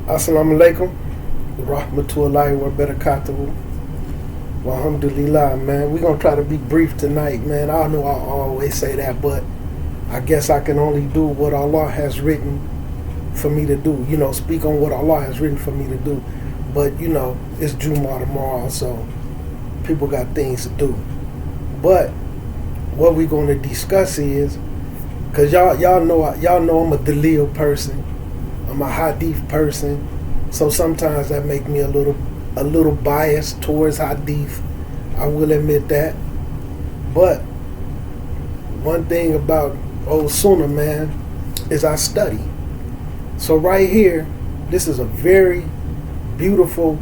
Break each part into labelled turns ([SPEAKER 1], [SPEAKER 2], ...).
[SPEAKER 1] Assalamu alaikum. Rahmatullahi wa barakatuhu. Walhamdulillah, man. We're going to try to be brief tonight, man. I know I always say that, but I guess I can only do what Allah has written for me to do. Speak on what Allah has written for me to do. But, it's Jumu'ah tomorrow, so people got things to do. But what we're going to discuss is, because y'all know I'm a Dalil person. I'm a Hadith person. So sometimes that make me a little biased towards Hadith. I will admit that. But one thing about Ahlu Sunnah, man, is I study. So right here, this is a very beautiful,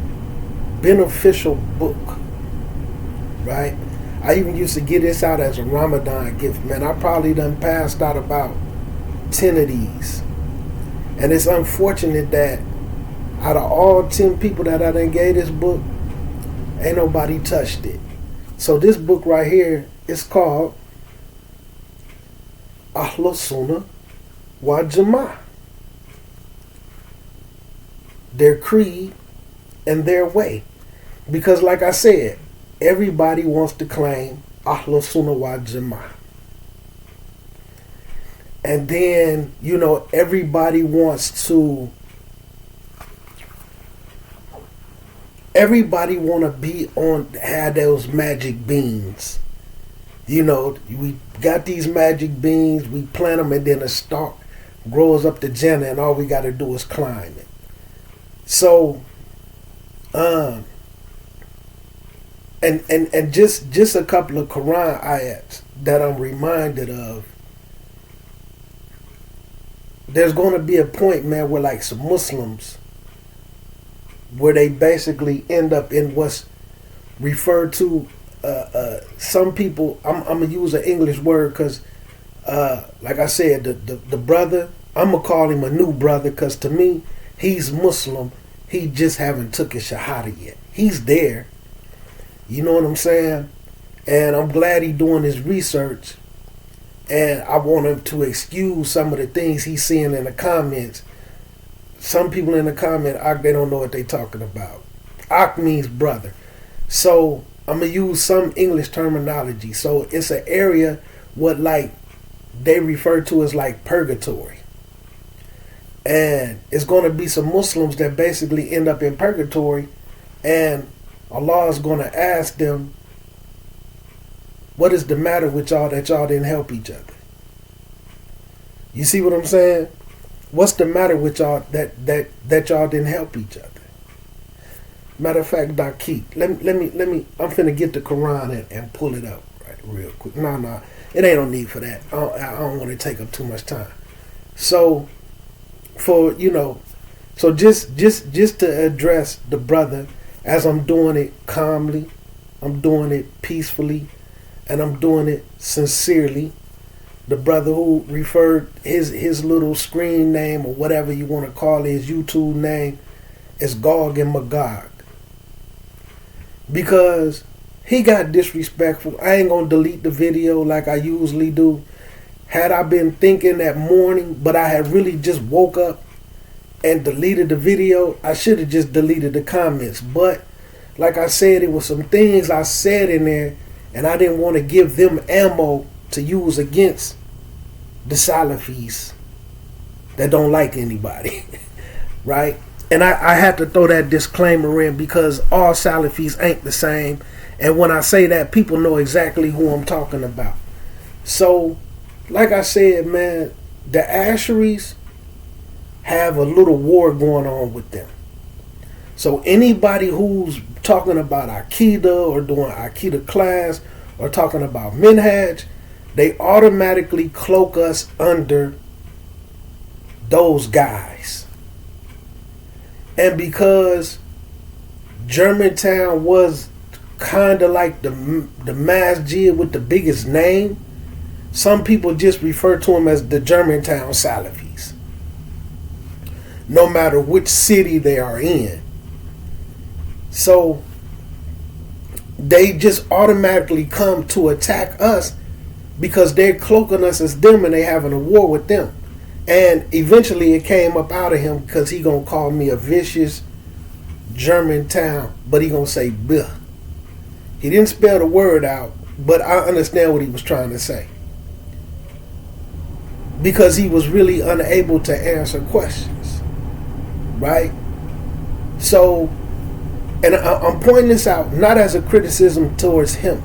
[SPEAKER 1] beneficial book. Right? I even used to get this out as a Ramadan gift, man. I probably done passed out about 10 of these. And it's unfortunate that out of all 10 people that I done gave this book, ain't nobody touched it. So this book right here is called Ahlu Sunnah Wal Jamah. Their creed and their way. Because like I said, everybody wants to claim Ahlu Sunnah Wal Jamah. And then, everybody wants to have those magic beans. We got these magic beans, we plant them, and then a stalk grows up to Jannah, and all we got to do is climb it. So, and just a couple of Quran ayats that I'm reminded of. There's going to be a point, man, where like some Muslims, where they basically end up in what's referred to, some people, I'm going to use an English word because, like I said, the brother, I'm going to call him a new brother because to me, he's Muslim. He just haven't took his Shahada yet. He's there. You know what I'm saying? And I'm glad he's doing his research. And I want him to excuse some of the things he's seeing in the comments. Some people in the comment, they don't know what they're talking about. Ak means brother. So I'm going to use some English terminology. So it's an area what like they refer to as like purgatory. And it's going to be some Muslims that basically end up in purgatory. And Allah is going to ask them, what is the matter with y'all that y'all didn't help each other? You see what I'm saying? What's the matter with y'all that y'all didn't help each other? Matter of fact, Doc Keith, let me. I'm finna get the Quran and pull it up right real quick. No, it ain't no need for that. I don't want to take up too much time. So, so just to address the brother, as I'm doing it calmly, I'm doing it peacefully, and I'm doing it sincerely. The brother who referred his little screen name or whatever you want to call it, his YouTube name, is Gog and Magog. Because he got disrespectful. I ain't going to delete the video like I usually do. Had I been thinking that morning, but I had really just woke up and deleted the video, I should have just deleted the comments. But like I said, it was some things I said in there, and I didn't want to give them ammo to use against the Salafis that don't like anybody, right? And I had to throw that disclaimer in because all Salafis ain't the same. And when I say that, people know exactly who I'm talking about. So, like I said, man, the Asheris have a little war going on with them. So anybody who's talking about Aqidah or doing Aqidah class or talking about Minhaj, they automatically cloak us under those guys. And because Germantown was kind of like the masjid with the biggest name, some people just refer to them as the Germantown Salafis. No matter which city they are in. So they just automatically come to attack us because they're cloaking us as them and they having a war with them. And eventually it came up out of him because he gonna call me a vicious Germantown, but he gonna say "bleh." He didn't spell the word out, but I understand what he was trying to say. Because he was really unable to answer questions. Right? So, and I'm pointing this out not as a criticism towards him,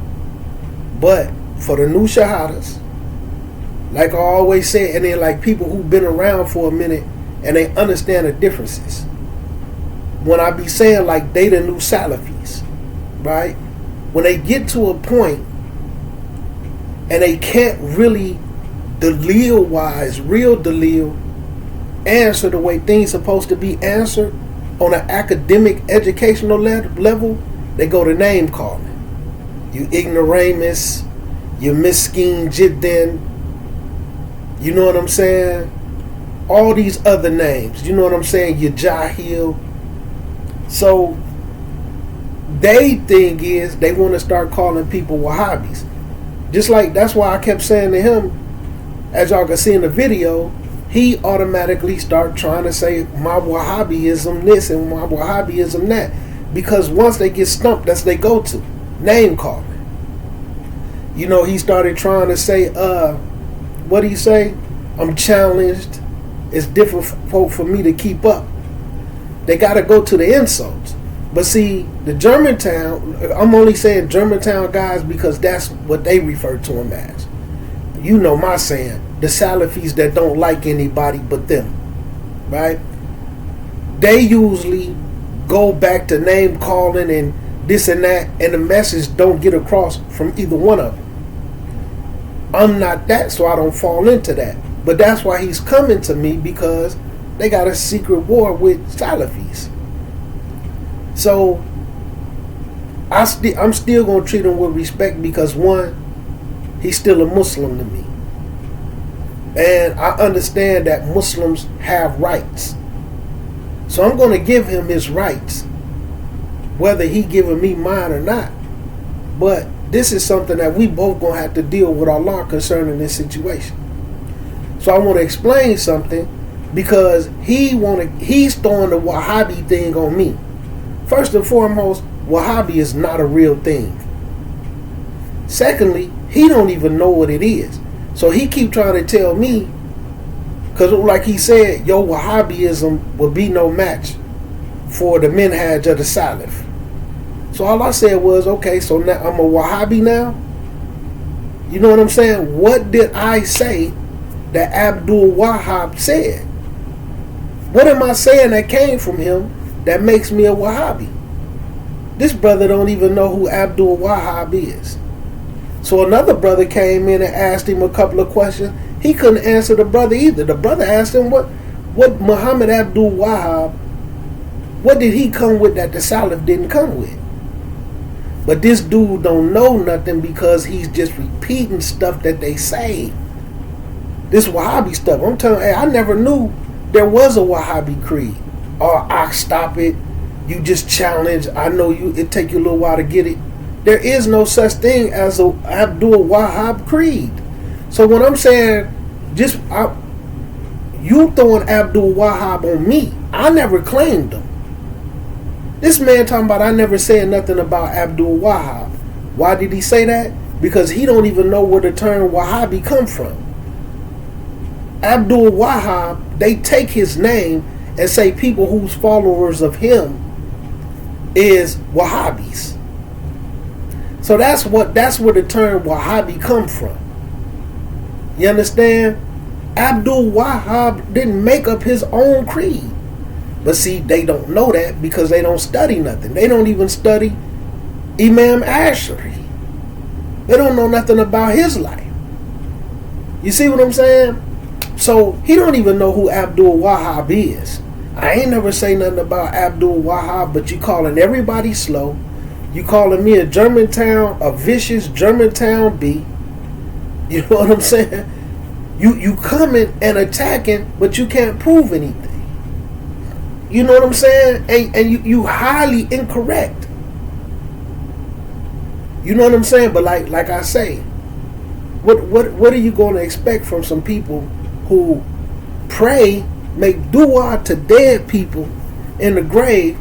[SPEAKER 1] but for the new shahadas, like I always say, and then like people who've been around for a minute and they understand the differences. When I be saying like they the new Salafis, right? When they get to a point and they can't really Dalil wise, real Dalil, answer the way things supposed to be answered on an academic educational level, they go to name calling. You ignoramus, you miskin jidden, you know what I'm saying? All these other names, you know what I'm saying? You jahil. So they thing is they want to start calling people Wahhabis. Just like that's why I kept saying to him, as y'all can see in the video, he automatically start trying to say my Wahhabism this and my Wahhabism that. Because once they get stumped, that's they go to. Name calling. You know, he started trying to say, what did he say? I'm challenged. It's difficult for me to keep up. They got to go to the insults. But see, the Germantown, I'm only saying Germantown guys because that's what they refer to him as. You know my saying, the Salafis that don't like anybody but them, right? They usually go back to name calling and this and that, and the message don't get across from either one of them. I'm not that, so I don't fall into that. But that's why he's coming to me, because they got a secret war with Salafis. So I'm still going to treat him with respect because, one, he's still a Muslim to me. And I understand that Muslims have rights. So I'm going to give him his rights, whether he giving me mine or not. But this is something that we both going to have to deal with Allah concerning this situation. So I want to explain something, because he's throwing the Wahhabi thing on me. First and foremost, Wahhabi is not a real thing. Secondly, he don't even know what it is. So he keep trying to tell me, because like he said, your Wahhabism will be no match for the minhaj of the Salaf. So all I said was, okay, so now I'm a Wahhabi now? You know what I'm saying? What did I say that Abdul Wahhab said? What am I saying that came from him that makes me a Wahhabi? This brother don't even know who Abdul Wahhab is. So another brother came in and asked him a couple of questions. He couldn't answer the brother either. The brother asked him what Muhammad Abdul Wahhab, what did he come with that the Salaf didn't come with? But this dude don't know nothing, because he's just repeating stuff that they say. This Wahhabi stuff. I'm telling you, hey, I never knew there was a Wahhabi creed. Or I stop it. You just challenge. I know it take you a little while to get it. There is no such thing as a Abdul Wahhab creed. So when I'm saying you throwing Abdul Wahhab on me, I never claimed him. This man talking about I never said nothing about Abdul Wahhab. Why did he say that? Because he don't even know where the term Wahhabi come from. Abdul Wahhab, they take his name and say people whose followers of him is Wahhabis. So that's where the term Wahhabi come from. You understand? Abdul Wahhab didn't make up his own creed. But see, they don't know that because they don't study nothing. They don't even study Imam Ashari. They don't know nothing about his life. You see what I'm saying? So he don't even know who Abdul Wahhab is. I ain't never say nothing about Abdul Wahhab, but you calling everybody slow. You calling me a Germantown, a vicious Germantown B. You know what I'm saying? You coming and attacking, but you can't prove anything. You know what I'm saying? And you highly incorrect. You know what I'm saying? But like I say, what are you going to expect from some people who pray, make dua to dead people in the grave,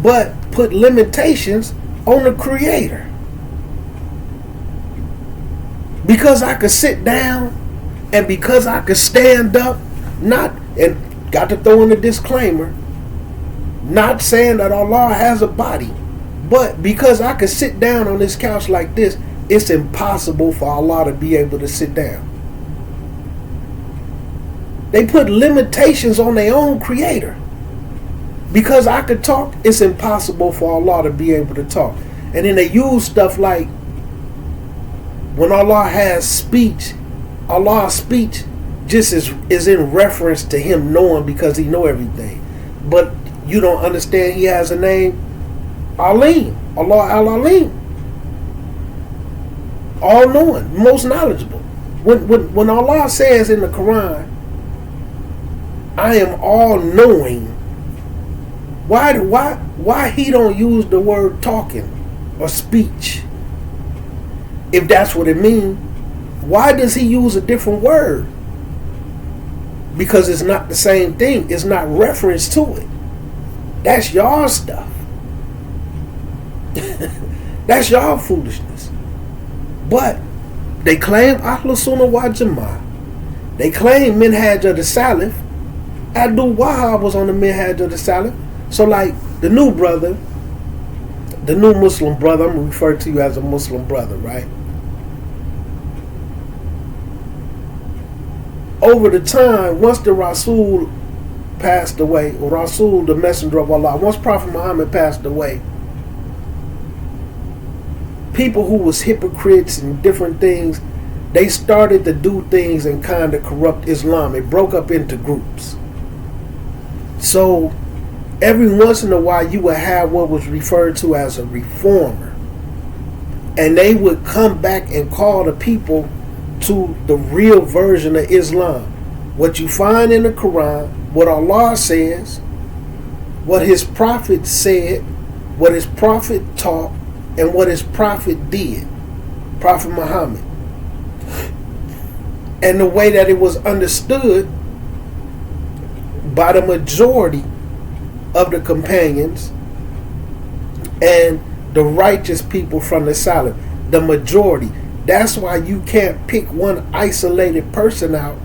[SPEAKER 1] but put limitations on the Creator. Because I could sit down and because I could stand up, and got to throw in a disclaimer, not saying that Allah has a body, but because I could sit down on this couch like this, it's impossible for Allah to be able to sit down. They put limitations on their own Creator. Because I could talk, it's impossible for Allah to be able to talk. And then they use stuff like, when Allah has speech, Allah's speech just is in reference to Him knowing, because He know everything. But you don't understand He has a name, Alim, Allah Al-Alim, all knowing, most knowledgeable. When Allah says in the Quran, I am all knowing, why He don't use the word talking or speech? If that's what it means, why does He use a different word? Because it's not the same thing. It's not reference to it. That's y'all stuff. That's y'all foolishness. But they claim Ahlu Sunnah Wal Jamah. They claim Minhaj of the Salaf. Abdul Wahhab was on the Minhaj of the Salaf. So like the new brother, the new Muslim brother, I'm going to refer to you as a Muslim brother, right? Over the time, once the Rasul passed away, or Rasul, the messenger of Allah, once Prophet Muhammad passed away, people who was hypocrites and different things, they started to do things and kind of corrupt Islam. It broke up into groups. So every once in a while you would have what was referred to as a reformer. And they would come back and call the people to the real version of Islam. What you find in the Quran, what Allah says, what His Prophet said, what His Prophet taught, and what His Prophet did, Prophet Muhammad. And the way that it was understood by the majority of the companions and the righteous people from the Salaf, the majority. That's why you can't pick one isolated person out,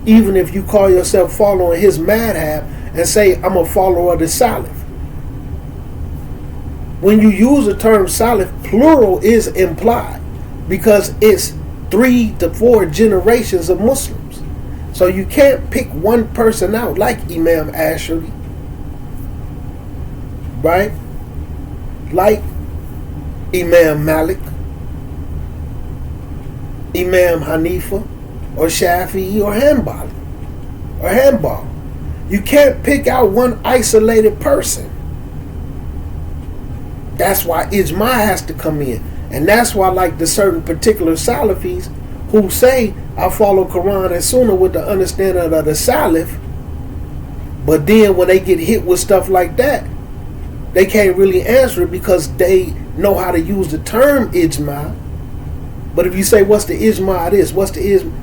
[SPEAKER 1] even if you call yourself following his madhab, and say, I'm a follower of the Salaf. When you use the term Salaf, plural is implied, because it's 3 to 4 generations of Muslims. So you can't pick one person out, like Imam Ashari, right? Like Imam Malik, Imam Hanifa, or Shafi'i, or Hanbal. You can't pick out one isolated person. That's why ijma has to come in. And that's why, like the certain particular Salafis who say, I follow Quran and Sunnah with the understanding of the Salaf, but then when they get hit with stuff like that, they can't really answer it because they know how to use the term ijma. But if you say, what's the ijma of this? What's the ijma?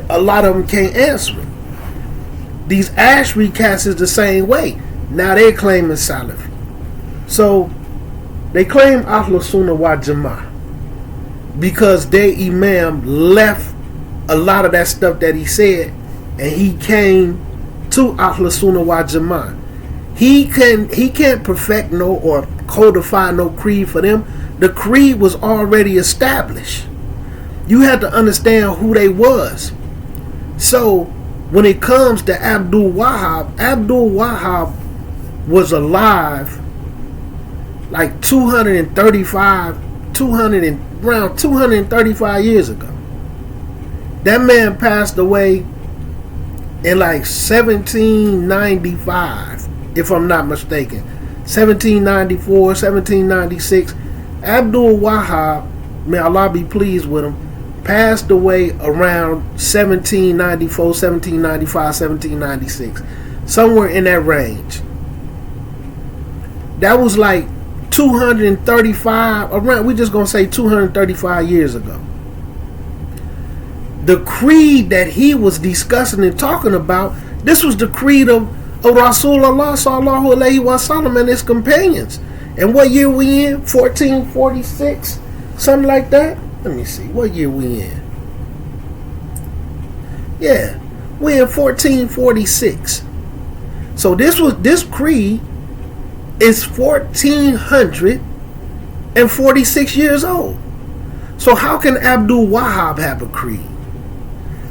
[SPEAKER 1] A lot of them can't answer it. These Ashri cats is the same way. Now they're claiming Salaf. So they claim Ahlu Sunnah Wal Jamah because their Imam left a lot of that stuff that he said, and he came to Ahlu Sunnah Wal Jamah. He can't perfect no or codify no creed for them. The creed was already established. You had to understand who they was. So when it comes to Abdul Wahhab was alive like around 235 years ago. That man passed away in like 1795, if I'm not mistaken. 1794, 1796. Abdul Wahhab, may Allah be pleased with him, passed away around 1794, 1795, 1796. Somewhere in that range. That was like 235, around, we're just going to say 235 years ago. the creed that he was discussing and talking about, this was the creed of Rasulullah sallallahu alaihi wasallam and his companions. And what year we in? 1446, something like that. Let me see, what year we in? Yeah, we in 1446. So this creed is 1446 years old. So how can Abdul Wahhab have a creed?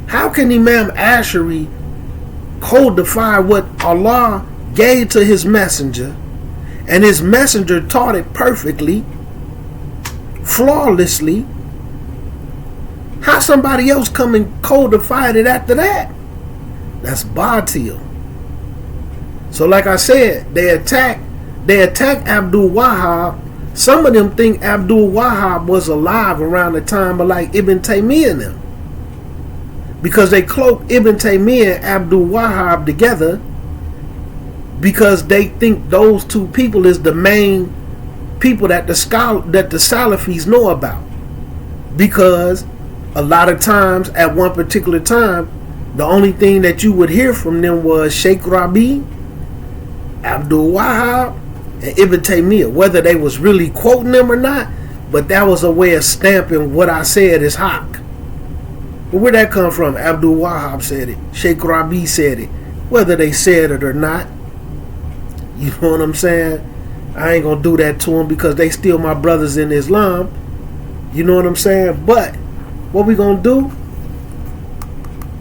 [SPEAKER 1] How can Imam Ash'ari codify what Allah gave to his messenger, and his messenger taught it perfectly, flawlessly? How somebody else come and codified it after that? That's batil. So like I said, they attack Abdul Wahhab. Some of them think Abdul Wahhab was alive around the time of like Ibn Taymiyyah and them, because they cloak Ibn Taymiyyah and Abdul Wahhab together, because they think those two people is the main people that the Salafis know about. Because a lot of times, at one particular time, the only thing that you would hear from them was Sheikh Rabi, Abdul Wahhab, and Ibn Taymiyyah, whether they was really quoting them or not. But that was a way of stamping what I said as haq. But where'd that come from? Abdul Wahhab said it, Sheikh Rabi said it, whether they said it or not. You know what I'm saying? I ain't gonna do that to them because they still my brothers in Islam. You know what I'm saying? But what we gonna do?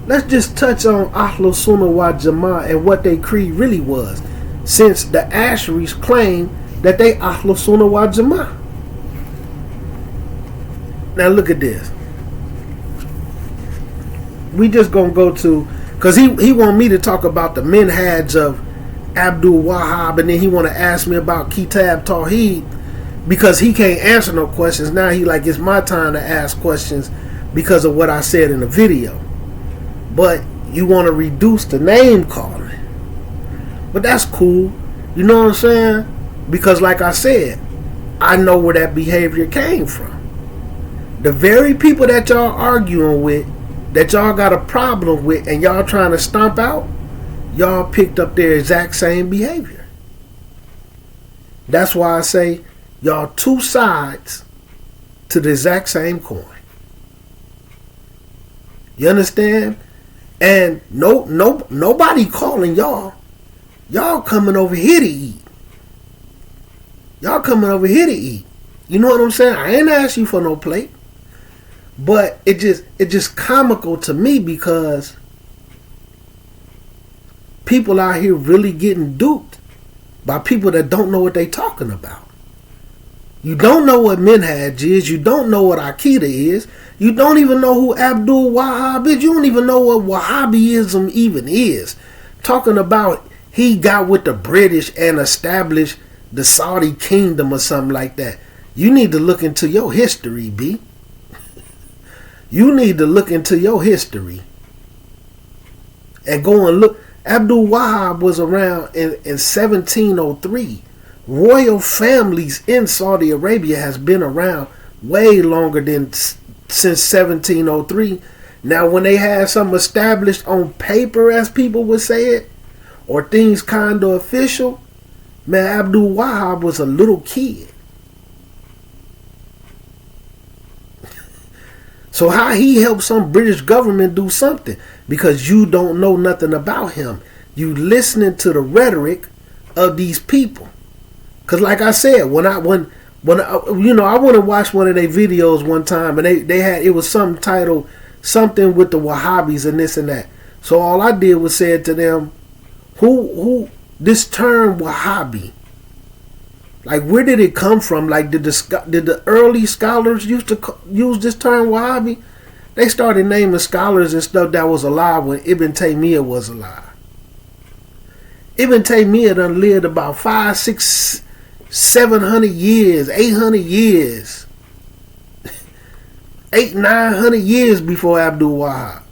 [SPEAKER 1] Let's just touch on Ahlu Sunnah Wal Jamah and what their creed really was, since the Ash'aris claim that they Ahlu Sunnah Wal Jamah. Now look at this. We just gonna go to, because he want me to talk about the minhaj of Abdul Wahhab, and then he want to ask me about Kitab Tawheed, because he can't answer no questions. Now he like, it's my time to ask questions because of what I said in the video. But you want to reduce the name calling. But that's cool. You know what I'm saying? Because like I said, I know where that behavior came from. The very people that y'all arguing with, that y'all got a problem with, and y'all trying to stomp out, y'all picked up their exact same behavior. That's why I say y'all two sides to the exact same coin. You understand? And nobody calling y'all. Y'all coming over here to eat. Y'all coming over here to eat. You know what I'm saying? I ain't asked you for no plate. But it just comical to me, because people out here really getting duped by people that don't know what they talking about. You don't know what minhaj is. You don't know what Aqidah is. You don't even know who Abdul Wahhab is. You don't even know what Wahhabism even is. Talking about he got with the British and established the Saudi kingdom or something like that. You need to look into your history, B. You need to look into your history and go and look. Abdul Wahhab was around in 1703. Royal families in Saudi Arabia has been around way longer than since 1703. Now, when they had something established on paper, as people would say it, or things kind of official, man, Abdul Wahhab was a little kid. So how he helped some British government do something? Because you don't know nothing about him. You listening to the rhetoric of these people. Because like I said, when I went to watch one of their videos one time, and they had, it was some title, something with the Wahhabis and this and that. So all I did was say to them, who this term Wahhabi, like, where did it come from? Like, did the early scholars used to use this term Wahhabi? They started naming scholars and stuff that was alive when Ibn Taymiyyah was alive. Ibn Taymiyyah done lived about 500, 600, 700 years, 800 years, 900 years before Abdul Wahhab.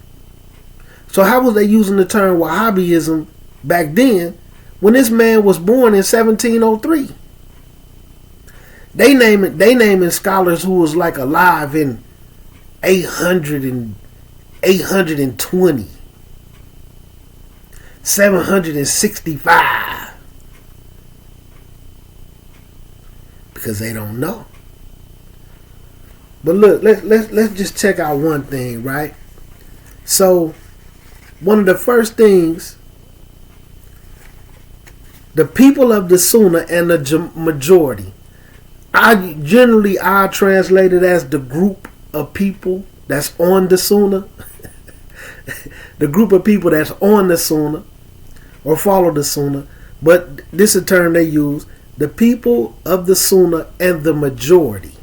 [SPEAKER 1] So how was they using the term Wahhabism back then when this man was born in 1703? They naming scholars who was like alive in 800 and 820, 765, because they don't know. But look, let's just check out one thing, right? So, one of the first things, the people of the Sunnah and the majority, I translate it as the group of people that's on the Sunnah, the group of people that's on the Sunnah or follow the Sunnah, but this is a term they use, the people of the Sunnah and the majority.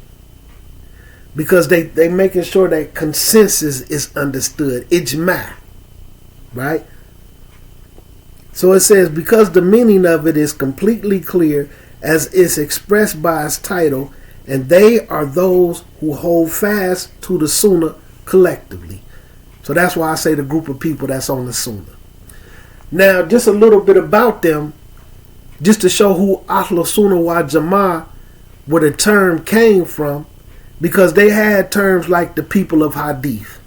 [SPEAKER 1] Because they making sure that consensus is understood. Ijma. Right? So it says, because the meaning of it is completely clear as is expressed by its title, and they are those who hold fast to the Sunnah collectively. So that's why I say the group of people that's on the Sunnah. Now, just a little bit about them, just to show who Ahlu Sunnah Wal Jamah, where the term came from. Because they had terms like the people of Hadith.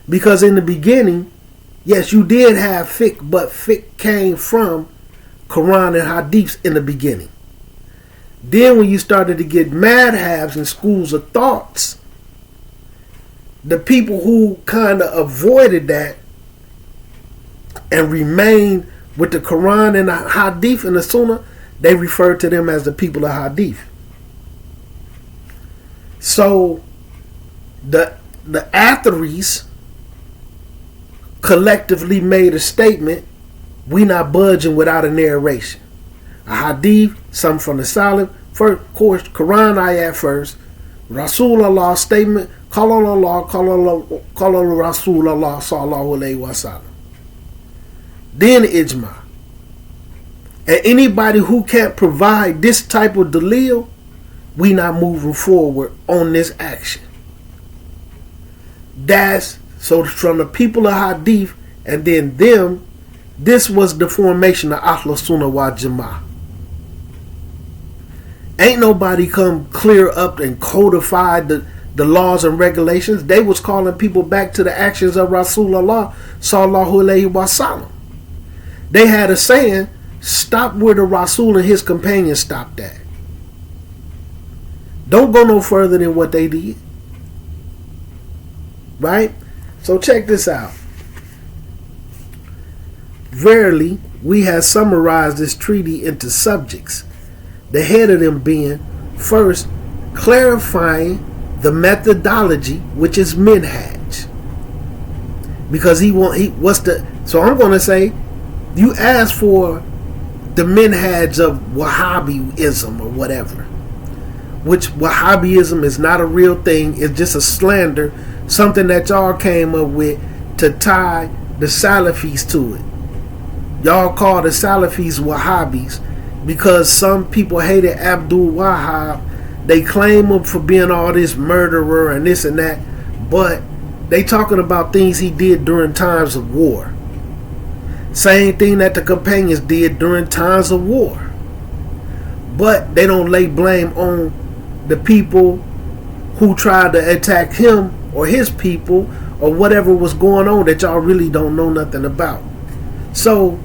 [SPEAKER 1] Because in the beginning, yes, you did have fiqh, but fiqh came from Quran and Hadiths in the beginning. Then when you started to get madhabs and schools of thoughts, the people who kind of avoided that and remained with the Quran and the Hadith and the Sunnah, they referred to them as the people of Hadith. So the Atharis collectively made a statement, we not budging without a narration. A hadith, something from the Salaf, first, of course, Quran ayat first, Rasulullah statement, Qala Allah, Qala Rasulullah sallallahu alayhi wa sallam. Then ijma. And anybody who can't provide this type of dalil, we not moving forward on this action. That's so from the people of Hadith and then them, this was the formation of Ahlu Sunnah Wal Jamah. Ain't nobody come clear up and codified the laws and regulations. They was calling people back to the actions of Rasulullah sallallahu alayhi wa sallam. They had a saying, stop where the Rasul and his companions stopped at. Don't go no further than what they did. Right? So check this out. Verily, we have summarized this treaty into subjects. The head of them being, first, clarifying the methodology, which is minhaj. Because so I'm going to say, you ask for the minhaj of Wahhabism or whatever. Which Wahhabism is not a real thing. It's just a slander. Something that y'all came up with to tie the Salafis to it. Y'all call the Salafis Wahhabis because some people hated Abdul Wahhab. They claim him for being all this murderer and this and that. But they talking about things he did during times of war. Same thing that the companions did during times of war. But they don't lay blame on the people who tried to attack him or his people or whatever was going on that y'all really don't know nothing about. So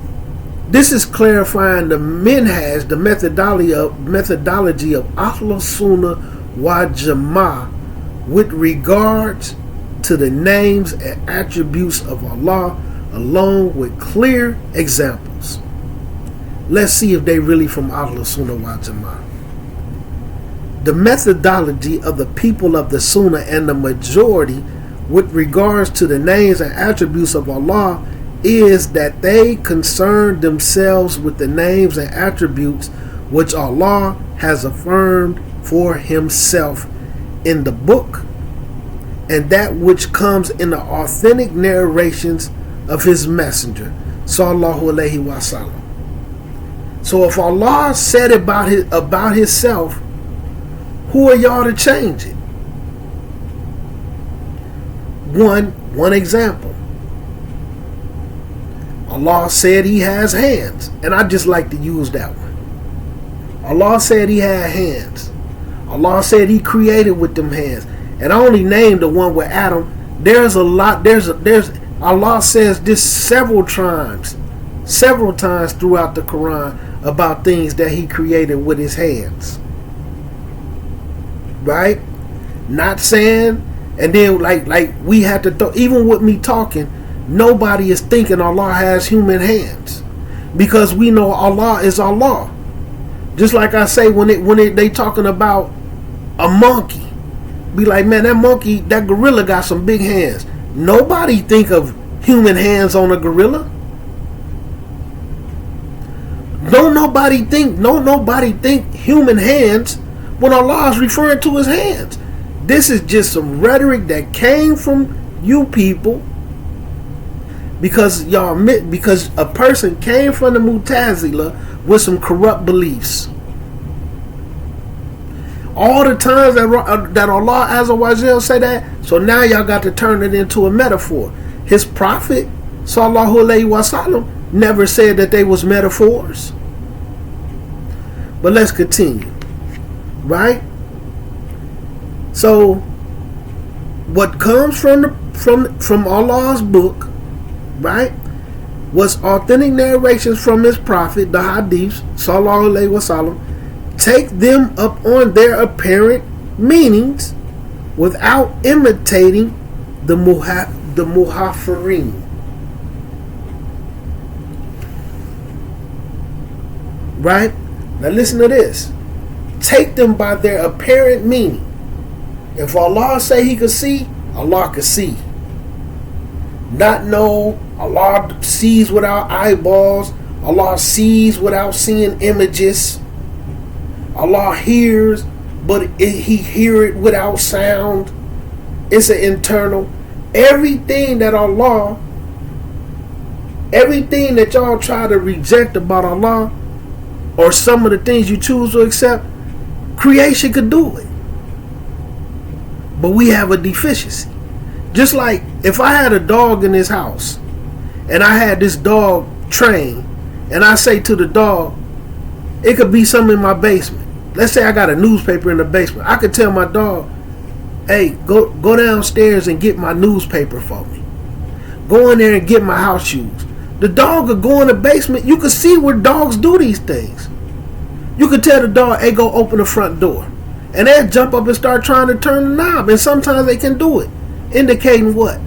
[SPEAKER 1] this is clarifying the minhaj, the methodology of Ahlu Sunnah Wal Jamah with regards to the names and attributes of Allah, along with clear examples. Let's see if they really from Ahlu Sunnah Wal Jamah. The methodology of the people of the Sunnah and the majority with regards to the names and attributes of Allah is that they concern themselves with the names and attributes which Allah has affirmed for himself in the book and that which comes in the authentic narrations of his messenger sallallahu alaihi wasallam. So if Allah said about himself, who are y'all to change it? One example. Allah said he has hands, and I just like to use that one. Allah said he had hands. Allah said he created with them hands. And I only named the one with Adam There's a lot. There's Allah says this several times throughout the Quran about things that He created with His hands. Right? Not saying, and then like we have to even with me talking, nobody is thinking Allah has human hands, because we know Allah is Allah. Just like I say, when they talking about a monkey, be like, man, that gorilla got some big hands. Nobody think of human hands on a gorilla. Don't nobody think human hands when Allah is referring to His hands. This is just some rhetoric that came from you people, because a person came from the Mu'tazila with some corrupt beliefs. All the times that Allah Azza wa Jal say that, so now y'all got to turn it into a metaphor. His Prophet Sallallahu Alaihi Wasallam never said that they was metaphors. But let's continue. Right? So what comes from Allah's book, right, was authentic narrations from His Prophet, the Hadiths, Sallallahu Alaihi Wasallam. Take them up on their apparent meanings without imitating the muhafirin. Right? Now listen to this. Take them by their apparent meaning. If Allah say He could see, Allah could see. Not know, Allah sees without eyeballs. Allah sees without seeing images. Allah hears, but He hear it without sound. It's an internal. Everything that y'all try to reject about Allah, or some of the things you choose to accept, creation could do it. But we have a deficiency. Just like if I had a dog in this house, and I had this dog trained, and I say to the dog, it could be something in my basement. Let's say I got a newspaper in the basement. I could tell my dog, hey, go downstairs and get my newspaper for me. Go in there and get my house shoes. The dog could go in the basement. You could see where dogs do these things. You could tell the dog, hey, go open the front door. And they'll jump up and start trying to turn the knob. And sometimes they can do it. Indicating what?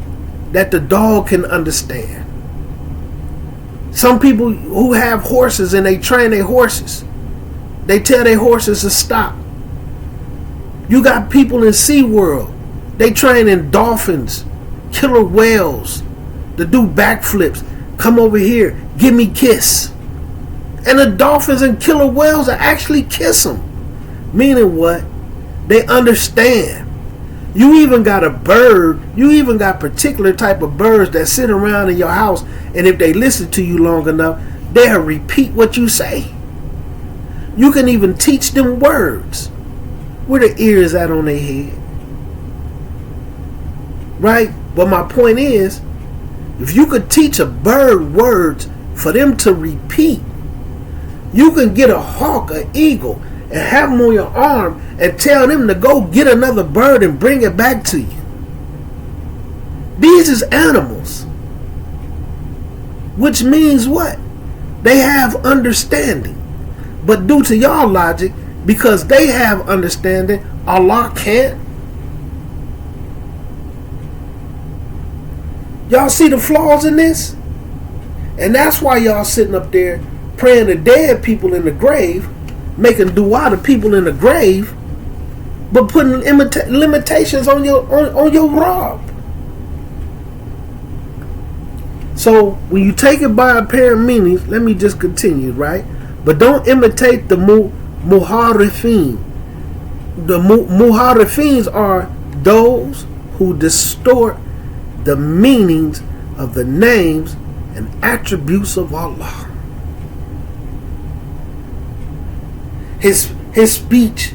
[SPEAKER 1] That the dog can understand. Some people who have horses and they train their horses, they tell their horses to stop. You got people in SeaWorld, they train in dolphins, killer whales, to do backflips. Come over here, give me kiss. And the dolphins and killer whales will actually kiss them. Meaning what? They understand. You even got a bird, you even got particular type of birds that sit around in your house, and if they listen to you long enough, they'll repeat what you say. You can even teach them words. Where the ears at on their head? Right? But my point is, if you could teach a bird words for them to repeat, you can get a hawk, an eagle, and have them on your arm and tell them to go get another bird and bring it back to you. These is animals. Which means what? They have understanding. But due to y'all logic, because they have understanding, Allah can't. Y'all see the flaws in this? And that's why y'all sitting up there praying to dead people in the grave, making dua to people in the grave, but putting limitations on your Rabb. So when you take it by apparent meanings, let me just continue, right? But don't imitate the muharifin. The muharifins are those who distort the meanings of the names and attributes of Allah. His speech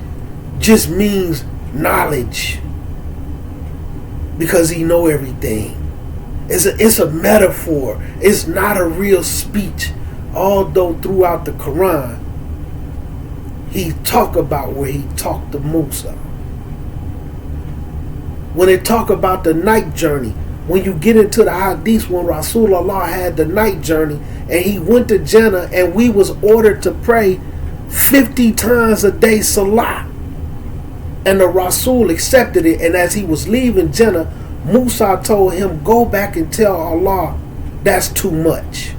[SPEAKER 1] just means knowledge, because He know everything. It's a metaphor. It's not a real speech. Although throughout the Quran, He talk about where He talked to Musa. When they talk about the night journey, when you get into the hadith, when Rasulullah had the night journey and he went to Jannah and we was ordered to pray 50 times a day salah, and the Rasul accepted it, and as he was leaving Jannah, Musa told him, go back and tell Allah that's too much.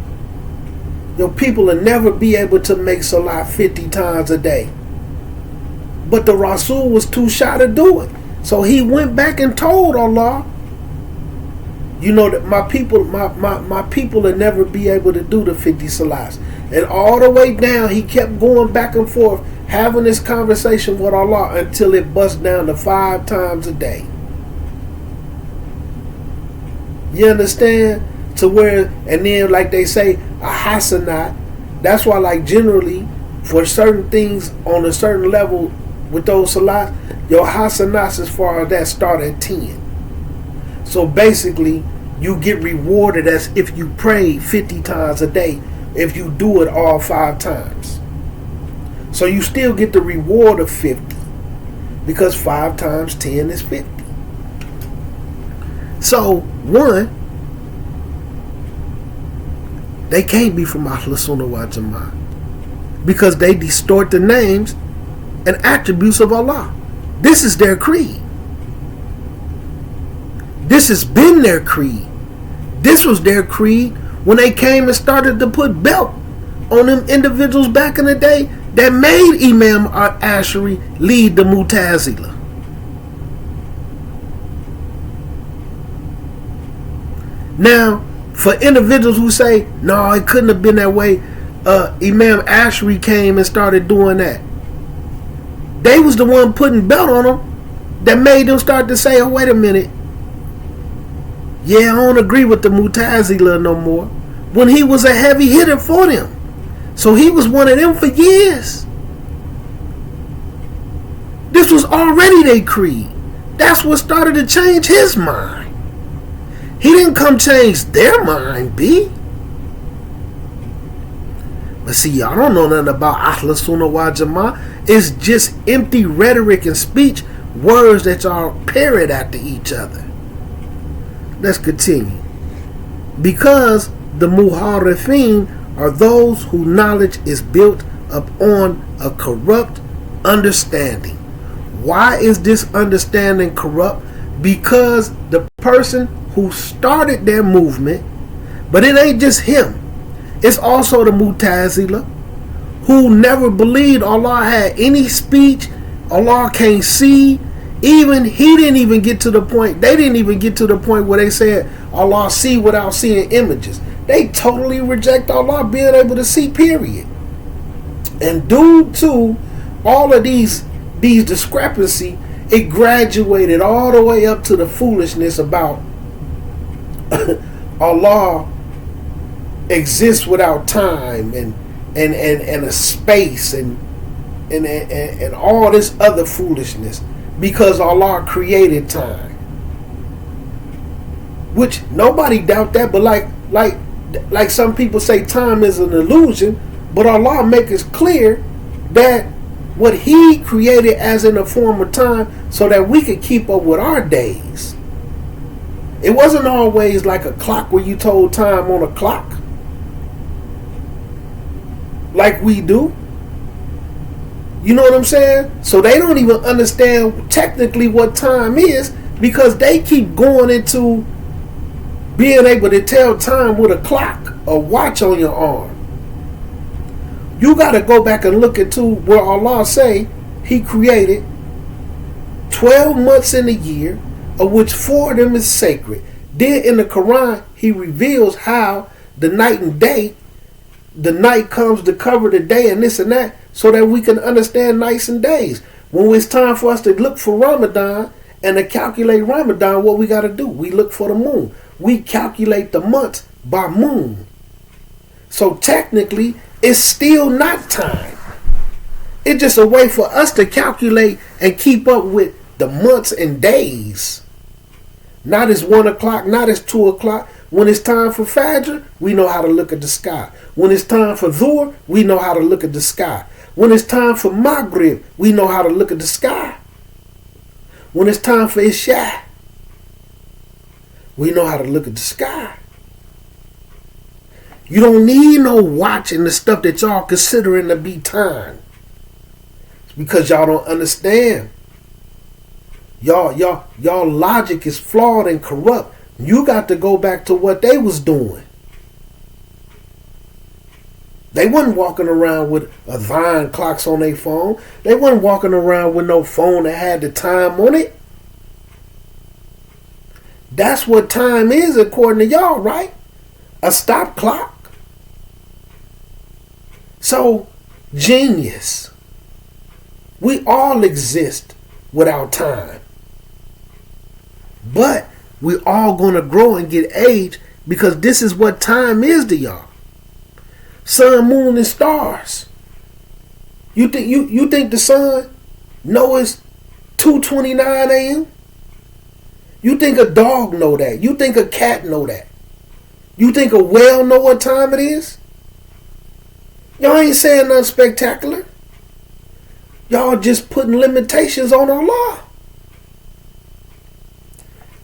[SPEAKER 1] Your people will never be able to make salah 50 times a day. But the Rasul was too shy to do it. So he went back and told Allah, you know, that my people will never be able to do the 50 salahs. And all the way down, he kept going back and forth, having this conversation with Allah until it bust down to 5 times a day. You understand? To where, and then like they say, a hasanat. That's why, like, generally, for certain things on a certain level with those salats, your hasanats as far as that start at 10. So basically, you get rewarded as if you pray 50 times a day if you do it all 5 times. So you still get the reward of 50 because 5 times 10 is 50. So, one, they can't be from Ahlu Sunnah Wal Jamah because they distort the names and attributes of Allah. This is their creed. This has been their creed. This was their creed when they came and started to put belt on them individuals back in the day that made Imam Ash'ari lead the Mu'tazila. Now, for individuals who say, no, it couldn't have been that way, Imam Ash'ari came and started doing that. They was the one putting belt on them that made them start to say, oh, wait a minute. Yeah, I don't agree with the Mu'tazila no more. When he was a heavy hitter for them. So he was one of them for years. This was already their creed. That's what started to change his mind. He didn't come change their mind, B. But see, y'all don't know nothing about Ahlu Sunnah Wal Jamah. It's just empty rhetoric and speech, words that y'all parrot after each other. Let's continue. Because the Muharrifin are those whose knowledge is built upon a corrupt understanding. Why is this understanding corrupt? Because the person who started their movement, but it ain't just him, it's also the Mu'tazila, who never believed Allah had any speech, Allah can't see. Even he didn't even get to the point, they didn't even get to the point where they said Allah see without seeing images. They totally reject Allah being able to see, period. And due to all of these discrepancy, it graduated all the way up to the foolishness about Allah exists without time and a space and all this other foolishness because Allah created time. Which nobody doubt that, but like some people say time is an illusion, but Allah makes it clear that what He created as in a form of time so that we could keep up with our days. It wasn't always like a clock where you told time on a clock like we do. You know what I'm saying? So they don't even understand technically what time is because they keep going into being able to tell time with a clock, a watch on your arm. You got to go back and look into where Allah say He created 12 months in a year, of which 4 of them is sacred. Then in the Quran, He reveals how the night and day, the night comes to cover the day and this and that, so that we can understand nights and days. When it's time for us to look for Ramadan and to calculate Ramadan, what we got to do? We look for the moon. We calculate the months by moon. So technically, it's still not time. It's just a way for us to calculate and keep up with the months and days. Not as 1 o'clock, not as 2 o'clock. When it's time for Fajr, we know how to look at the sky. When it's time for Dhuhr, we know how to look at the sky. When it's time for Maghrib, we know how to look at the sky. When it's time for Isha, We know how to look at the sky. You don't need no watching the stuff that y'all considering to be time. It's because y'all don't understand. Y'all logic is flawed and corrupt. You got to go back to what they was doing. They wasn't walking around with a Vine clocks on their phone. They wasn't walking around with no phone that had the time on it. That's what time is according to y'all, right? A stop clock. So, genius. We all exist without time. But we all gonna grow and get age because this is what time is to y'all. Sun, moon, and stars. You think the sun knows 2:29 a.m.? You think a dog know that? You think a cat know that? You think a whale know what time it is? Y'all ain't saying nothing spectacular. Y'all just putting limitations on our law.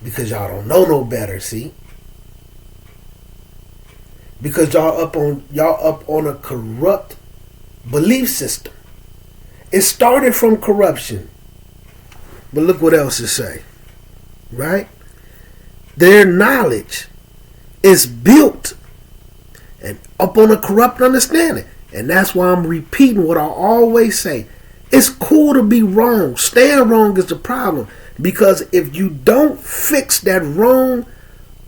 [SPEAKER 1] Because y'all don't know no better, see? Because y'all up on a corrupt belief system. It started from corruption. But look what else it say. Right? Their knowledge is built and up on a corrupt understanding. And that's why I'm repeating what I always say. It's cool to be wrong. Staying wrong is the problem. Because if you don't fix that wrong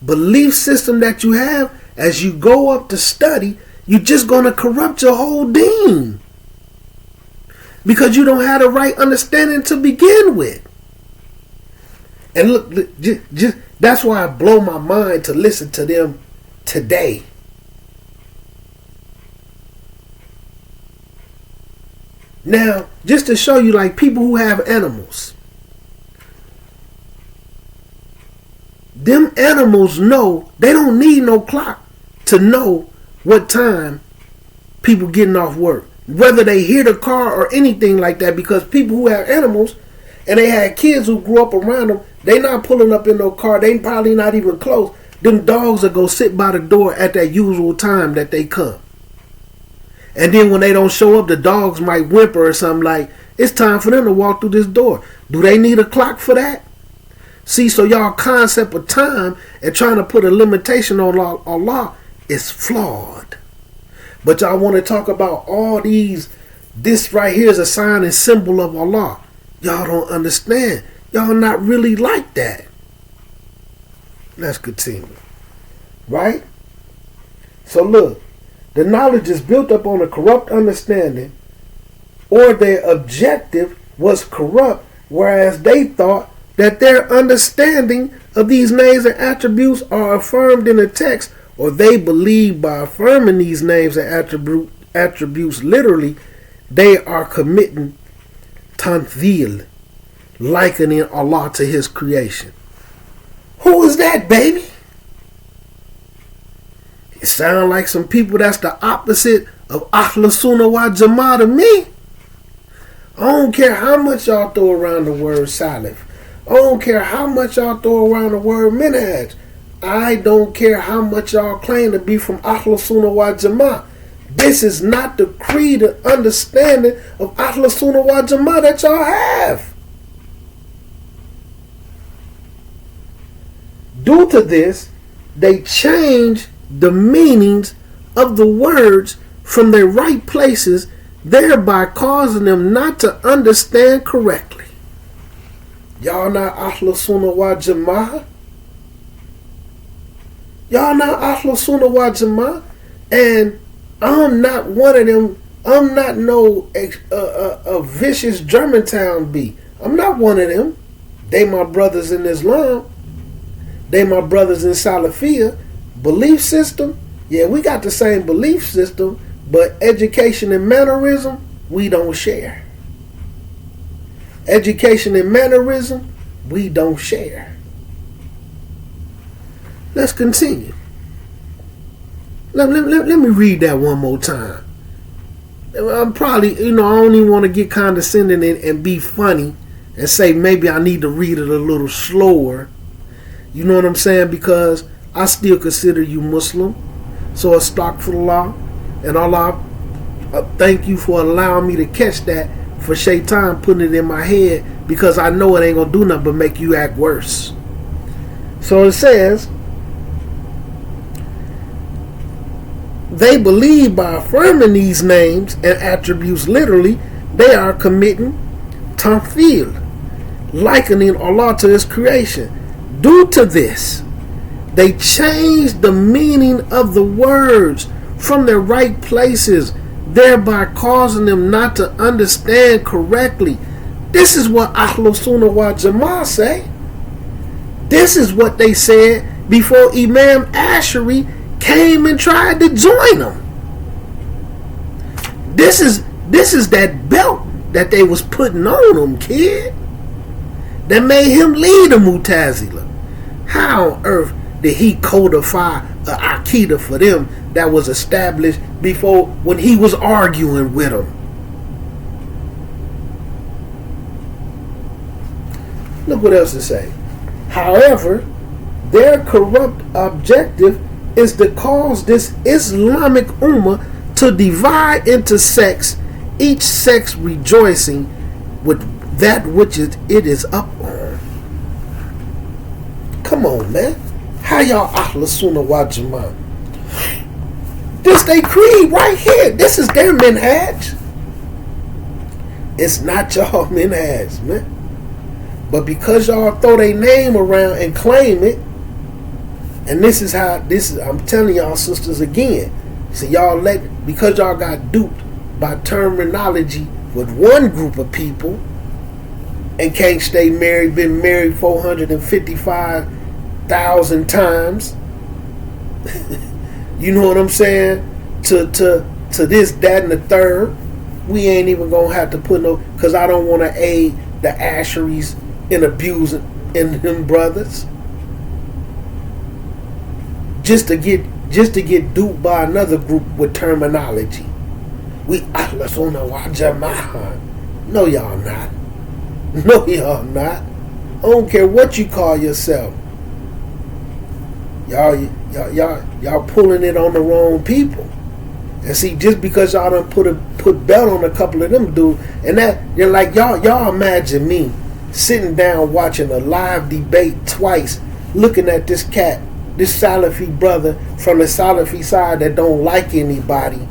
[SPEAKER 1] belief system that you have, as you go up to study, you're just going to corrupt your whole deen. Because you don't have the right understanding to begin with. And look, just that's why it blow my mind to listen to them today. Now, just to show you, like people who have animals. Them animals know, they don't need no clock to know what time people getting off work. Whether they hear the car or anything like that, because people who have animals and they had kids who grew up around them, they not pulling up in no car. They probably not even close. Them dogs will go sit by the door at that usual time that they come. And then when they don't show up, the dogs might whimper or something like, it's time for them to walk through this door. Do they need a clock for that? See, so y'all concept of time and trying to put a limitation on Allah is flawed. But y'all want to talk about all these, this right here is a sign and symbol of Allah. Y'all don't understand. Y'all not really like that. Let's continue. Right? So look, the knowledge is built up on a corrupt understanding, or their objective was corrupt, whereas they thought that their understanding of these names and attributes are affirmed in the text, or they believe by affirming these names and attributes literally, they are committing tanthil, likening Allah to his creation. Who is that, baby? It sounds like some people that's the opposite of Ahlu Sunnah Wal Jamah to me. I don't care how much y'all throw around the word Salaf. I don't care how much y'all throw around the word minhaj. I don't care how much y'all claim to be from Ahlu Sunnah Wal Jamah. This is not the creed and understanding of Ahlu Sunnah Wal Jamah that y'all have. Due to this, they change the meanings of the words from their right places, thereby causing them not to understand correctly. Y'all not Ahlu Sunnah Wal Jamah? Y'all not Ahlu Sunnah Wal Jamah? And I'm not one of them. I'm not no a vicious Germantown bee. I'm not one of them. They my brothers in Islam. They my brothers in Salafiyah. Belief system, yeah, we got the same belief system, but education and mannerism, we don't share. Education and mannerism, we don't share. Let's continue. Let me read that one more time. I'm probably, I don't even want to get condescending and be funny and say maybe I need to read it a little slower. You know what I'm saying? Because I still consider you Muslim. So astaghfirullah. And Allah, thank you for allowing me to catch that, for shaitan putting it in my head, because I know it ain't going to do nothing but make you act worse. So it says, they believe by affirming these names and attributes literally, they are committing tamthil, likening Allah to His creation. Due to this, they change the meaning of the words from their right places, thereby causing them not to understand correctly. This is what Ahlu Sunnah Wal Jamah say. This is what they said before Imam Ash'ari came and tried to join them. This is that belt that they was putting on him, kid, that made him lead the Mu'tazila. How on earth did he codify a Aqidah for them that was established before, when he was arguing with them? Look what else to say. However, their corrupt objective is to cause this Islamic Ummah to divide into sects, each sect rejoicing with that which it is up on. Come on, man. How y'all Ahlu Sunnah Wal Jamah? This they creed right here. This is their minhaj. It's not y'all minhaj, man. But because y'all throw their name around and claim it, and this is how, I'm telling y'all sisters again. See, because y'all got duped by terminology with one group of people and can't stay married, been married 455,000 times. You know what I'm saying? To this, that, and the third. We ain't even gonna have to put no, because I don't want to aid the Ash'aris in abusing in them brothers. Just to get duped by another group with terminology. We Ahlu Sunnah Wal Jamah. No, y'all not. No, y'all not. I don't care what you call yourself. Y'all pulling it on the wrong people. And see, just because y'all done put belt on a couple of them dudes, and that you're like y'all imagine me sitting down watching a live debate twice, looking at this cat, this Salafi brother from the Salafi side that don't like anybody,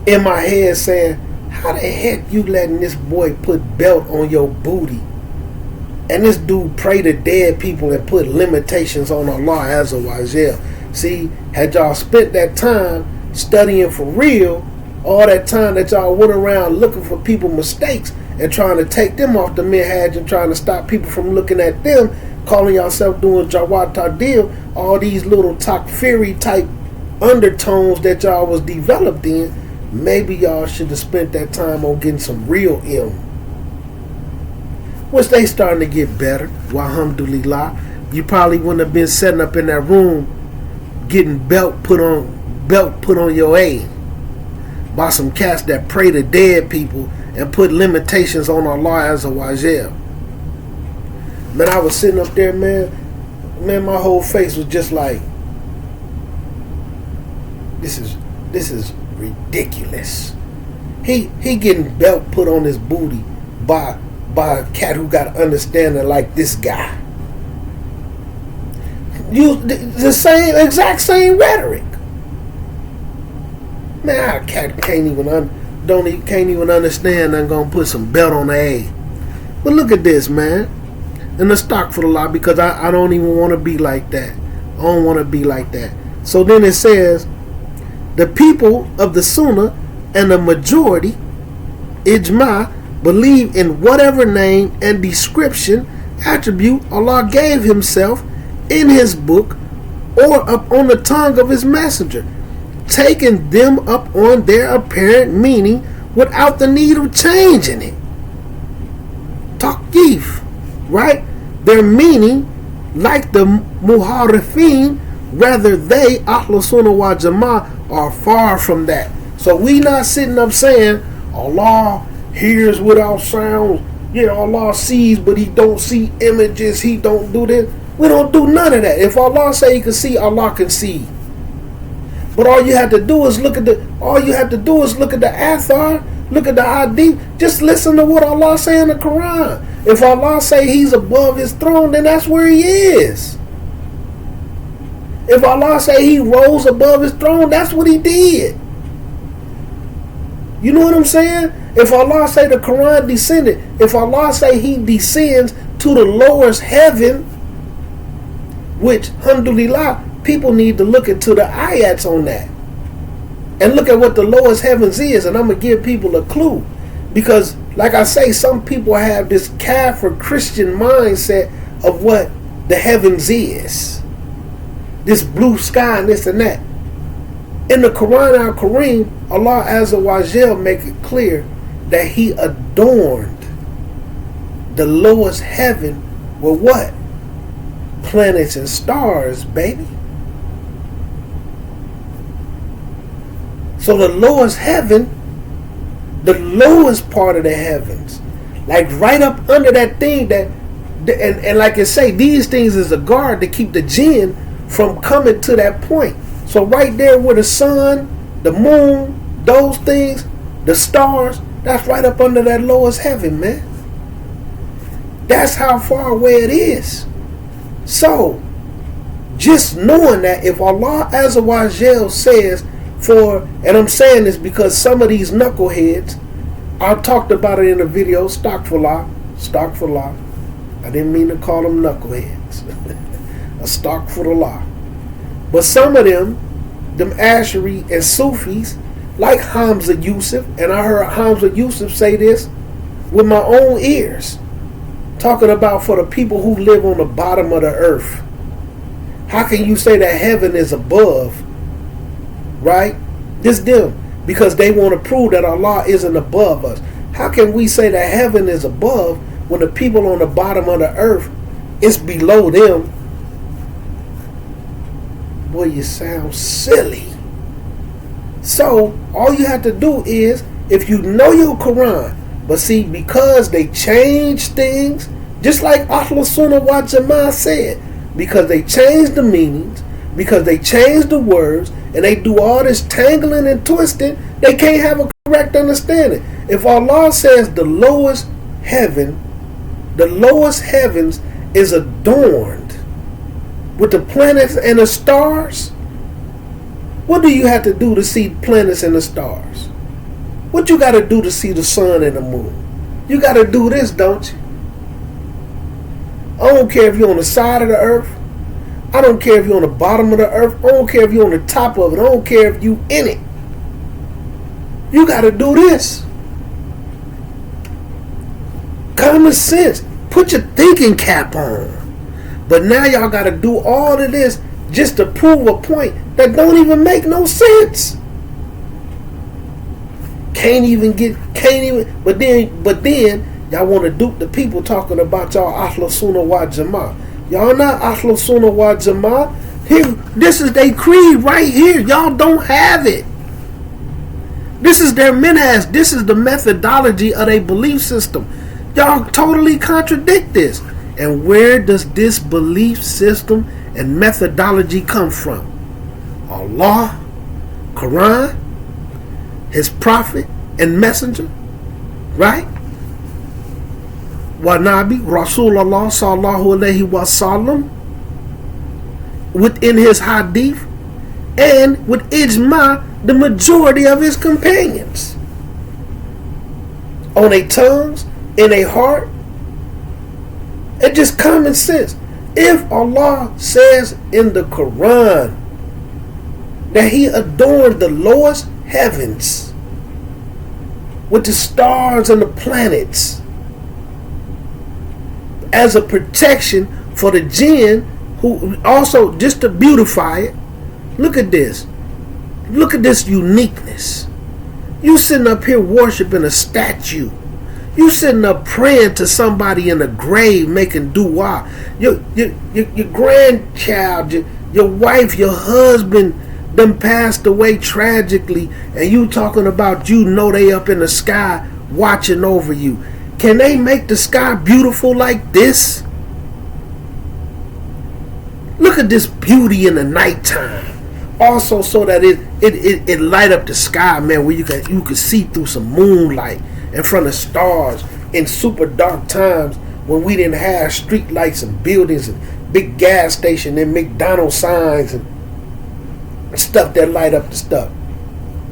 [SPEAKER 1] in my head saying, how the heck you letting this boy put belt on your booty? And this dude pray to dead people and put limitations on Allah Azza wa Jal. See, had y'all spent that time studying for real, all that time that y'all went around looking for people mistakes and trying to take them off the minhaj and trying to stop people from looking at them, calling yourself doing Jawad Ta'dil, all these little takfiri type undertones that y'all was developed in, maybe y'all should have spent that time on getting some real ilm. Which they starting to get better. Alhamdulillah. You probably wouldn't have been sitting up in that room getting belt put on your A by some cats that pray to dead people and put limitations on Allah Azza wa Jal. Man, I was sitting up there, man, my whole face was just like, this is ridiculous. He getting belt put on his booty by a cat who got understanding like this guy. Use the exact same rhetoric. Man, our cat can't even understand. I'm gonna put some belt on the A. But look at this, man. And the stock for the law, because I don't even want to be like that. I don't want to be like that. So then it says, the people of the Sunnah and the majority, Ijma, believe in whatever name and description, attribute Allah gave Himself in His book or up on the tongue of His messenger, taking them up on their apparent meaning without the need of changing it. Taqif, right? Their meaning, like the Muharrifin, rather they, Ahlu Sunnah Wal Jamah, are far from that. So we not sitting up saying Allah hears without sounds. Yeah, Allah sees, but He don't see images. He don't do this. We don't do none of that. If Allah say He can see, Allah can see. But all you have to do is look at the athar, look at the hadith. Just listen to what Allah say in the Quran. If Allah say He's above His throne, then that's where He is. If Allah say He rose above His throne, that's what He did. You know what I'm saying? If Allah say the Quran descended, if Allah say He descends to the lowest heaven, which, alhamdulillah, people need to look into the ayats on that. And look at what the lowest heavens is, and I'm going to give people a clue. Because, like I say, some people have this Kafir Christian mindset of what the heavens is. This blue sky and this and that. In the Quran al-Kareem, Allah Azza wa Jal make it clear that He adorned the lowest heaven with what? Planets and stars, baby. So the lowest heaven, the lowest part of the heavens, like right up under that thing that, and like I say, these things is a guard to keep the jinn from coming to that point. So right there where the sun, the moon, those things, the stars, that's right up under that lowest heaven, man. That's how far away it is. So, just knowing that if Allah Azza wa Jal says and I'm saying this because some of these knuckleheads, I talked about it in a video, Astaghfirullah. I didn't mean to call them knuckleheads. Astaghfirullah. But some of them Ash'ari and Sufis, like Hamza Yusuf, and I heard Hamza Yusuf say this with my own ears, talking about for the people who live on the bottom of the earth. How can you say that heaven is above? Right? This them. Because they want to prove that Allah isn't above us. How can we say that heaven is above when the people on the bottom of the earth is below them? Boy, you sound silly. So, all you have to do is, if you know your Quran, but see, because they change things, just like Ahlu Sunnah Wal Jamah said, because they change the meanings, because they change the words, and they do all this tangling and twisting, they can't have a correct understanding. If Allah says the lowest heavens is adorned with the planets and the stars, what do you have to do to see planets and the stars? What you got to do to see the sun and the moon? You got to do this, don't you? I don't care if you're on the side of the earth. I don't care if you're on the bottom of the earth. I don't care if you're on the top of it. I don't care if you in it. You got to do this. Common sense. Put your thinking cap on. But now y'all got to do all of this just to prove a point that don't even make no sense. But then y'all want to dupe the people talking about y'all Ahlu Sunnah Wal Jamah. Y'all not Ahlu Sunnah Wal Jamah. Here, this is their creed right here. Y'all don't have it. This is their minhaj. This is the methodology of their belief system. Y'all totally contradict this. And where does this belief system and methodology come from? Allah, Quran, His Prophet and Messenger, right? Wa Nabi, Rasulullah sallallahu alayhi wa sallam, within his hadith, and with ijma, the majority of his companions. On their tongues, in their heart, it's just common sense. If Allah says in the Quran that He adorned the lowest heavens with the stars and the planets as a protection for the jinn, who also, just to beautify it, look at this. Look at this uniqueness. You sitting up here worshiping a statue. You sitting up praying to somebody in the grave, making dua. Your grandchild, your wife, your husband done passed away tragically, and you talking about they up in the sky watching over you. Can they make the sky beautiful like this? Look at this beauty in the nighttime. Also, so that it light up the sky, man, where you can see through some moonlight in front of stars in super dark times when we didn't have street lights and buildings and big gas station and McDonald's signs and stuff that light up the stuff.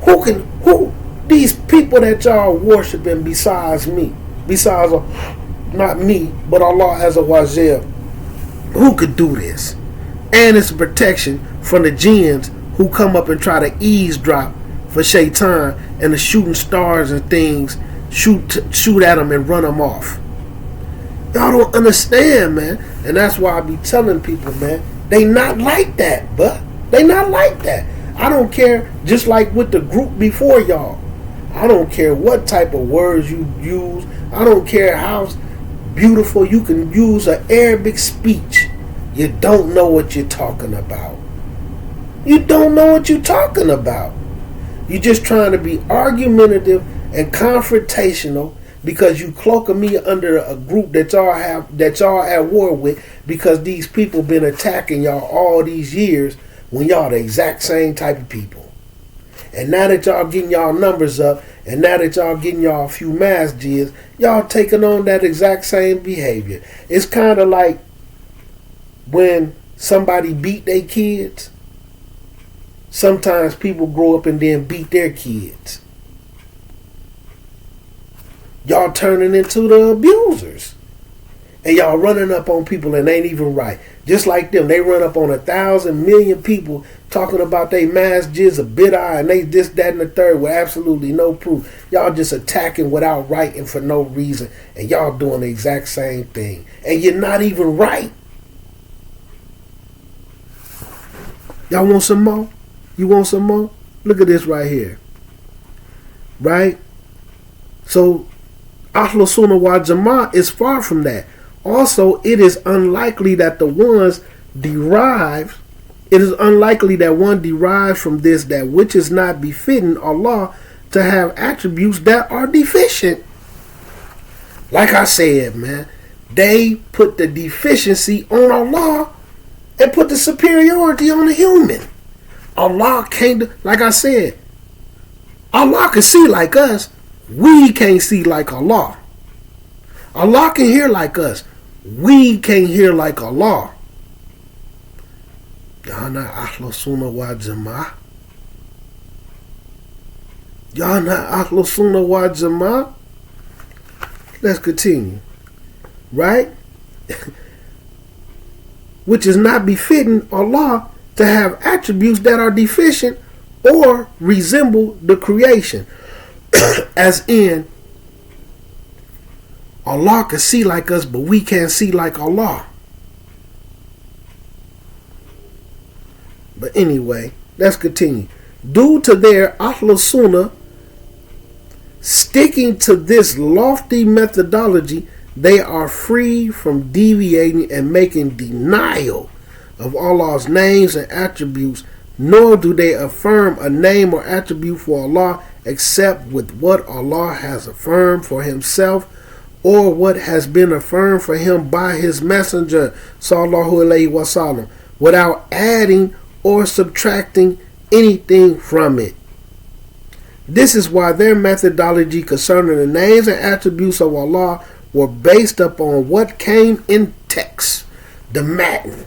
[SPEAKER 1] Who these people that y'all worshiping besides me, besides not me, but Allah Azza wa Jal, who could do this? And it's a protection from the jinns who come up and try to eavesdrop for shaitan and the shooting stars and things, shoot at them and run them off. Y'all don't understand, man. And that's why I be telling people, man, they not like that, but they not like that. I don't care, just like with the group before y'all. I don't care what type of words you use. I don't care how beautiful you can use an Arabic speech. You don't know what you're talking about. You don't know what you're talking about. You're just trying to be argumentative and confrontational because you cloaking me under a group that y'all at war with, because these people been attacking y'all all these years when y'all the exact same type of people. And now that y'all getting y'all numbers up, and now that y'all getting y'all a few masjids, y'all taking on that exact same behavior. It's kind of like when somebody beat their kids. Sometimes people grow up and then beat their kids. Y'all turning into the abusers. And y'all running up on people and ain't even right. Just like them, they run up on 1,000 million people talking about they masjids, a bid'ah, and they this, that, and the third with absolutely no proof. Y'all just attacking without right and for no reason. And y'all doing the exact same thing. And you're not even right. Y'all want some more? You want some more? Look at this right here. Right? So, Ahlu Sunnah Wal Jamah is far from that. Also, it is unlikely that one derives from this that which is not befitting Allah to have attributes that are deficient. Like I said, man, they put the deficiency on Allah and put the superiority on the human. Allah can't, like I said, Allah can see like us. We can't see like Allah. Allah can hear like us. We can't hear like Allah. Y'all not Ahlu Sunnah Wal Jamah. Y'all not Ahlu Sunnah Wal Jamah. Let's continue. Right? Which is not befitting Allah to have attributes that are deficient or resemble the creation. As in, Allah can see like us, but we can't see like Allah. But anyway, let's continue. Due to their Ahlu Sunnah sticking to this lofty methodology, they are free from deviating and making denial of Allah's names and attributes, nor do they affirm a name or attribute for Allah except with what Allah has affirmed for himself or what has been affirmed for him by his messenger sallallahu alaihi wasallam, without adding or subtracting anything from it. This is why their methodology concerning the names and attributes of Allah were based upon what came in text, the Matan.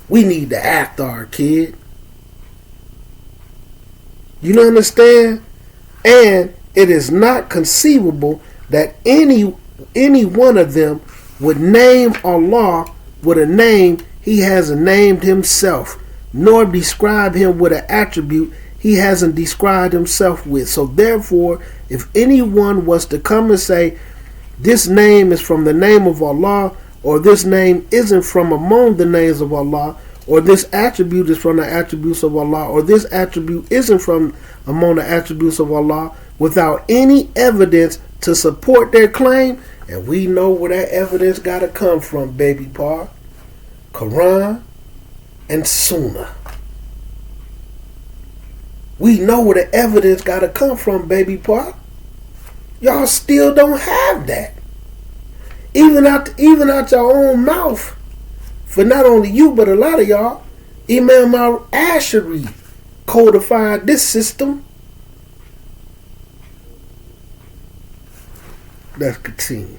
[SPEAKER 1] We need the Athar, kid. You understand? And it is not conceivable that any one of them would name Allah with a name he hasn't named himself, nor describe him with an attribute he hasn't described himself with. So therefore, if anyone was to come and say, this name is from the name of Allah, or this name isn't from among the names of Allah, or this attribute is from the attributes of Allah, or this attribute isn't from among the attributes of Allah, without any evidence to support their claim, and we know where that evidence got to come from, baby pa. Quran and Sunnah. We know where the evidence got to come from, baby pa. Y'all still don't have that. Even out your own mouth, for not only you, but a lot of y'all. Imam al-Ashari codified this system. Let's continue.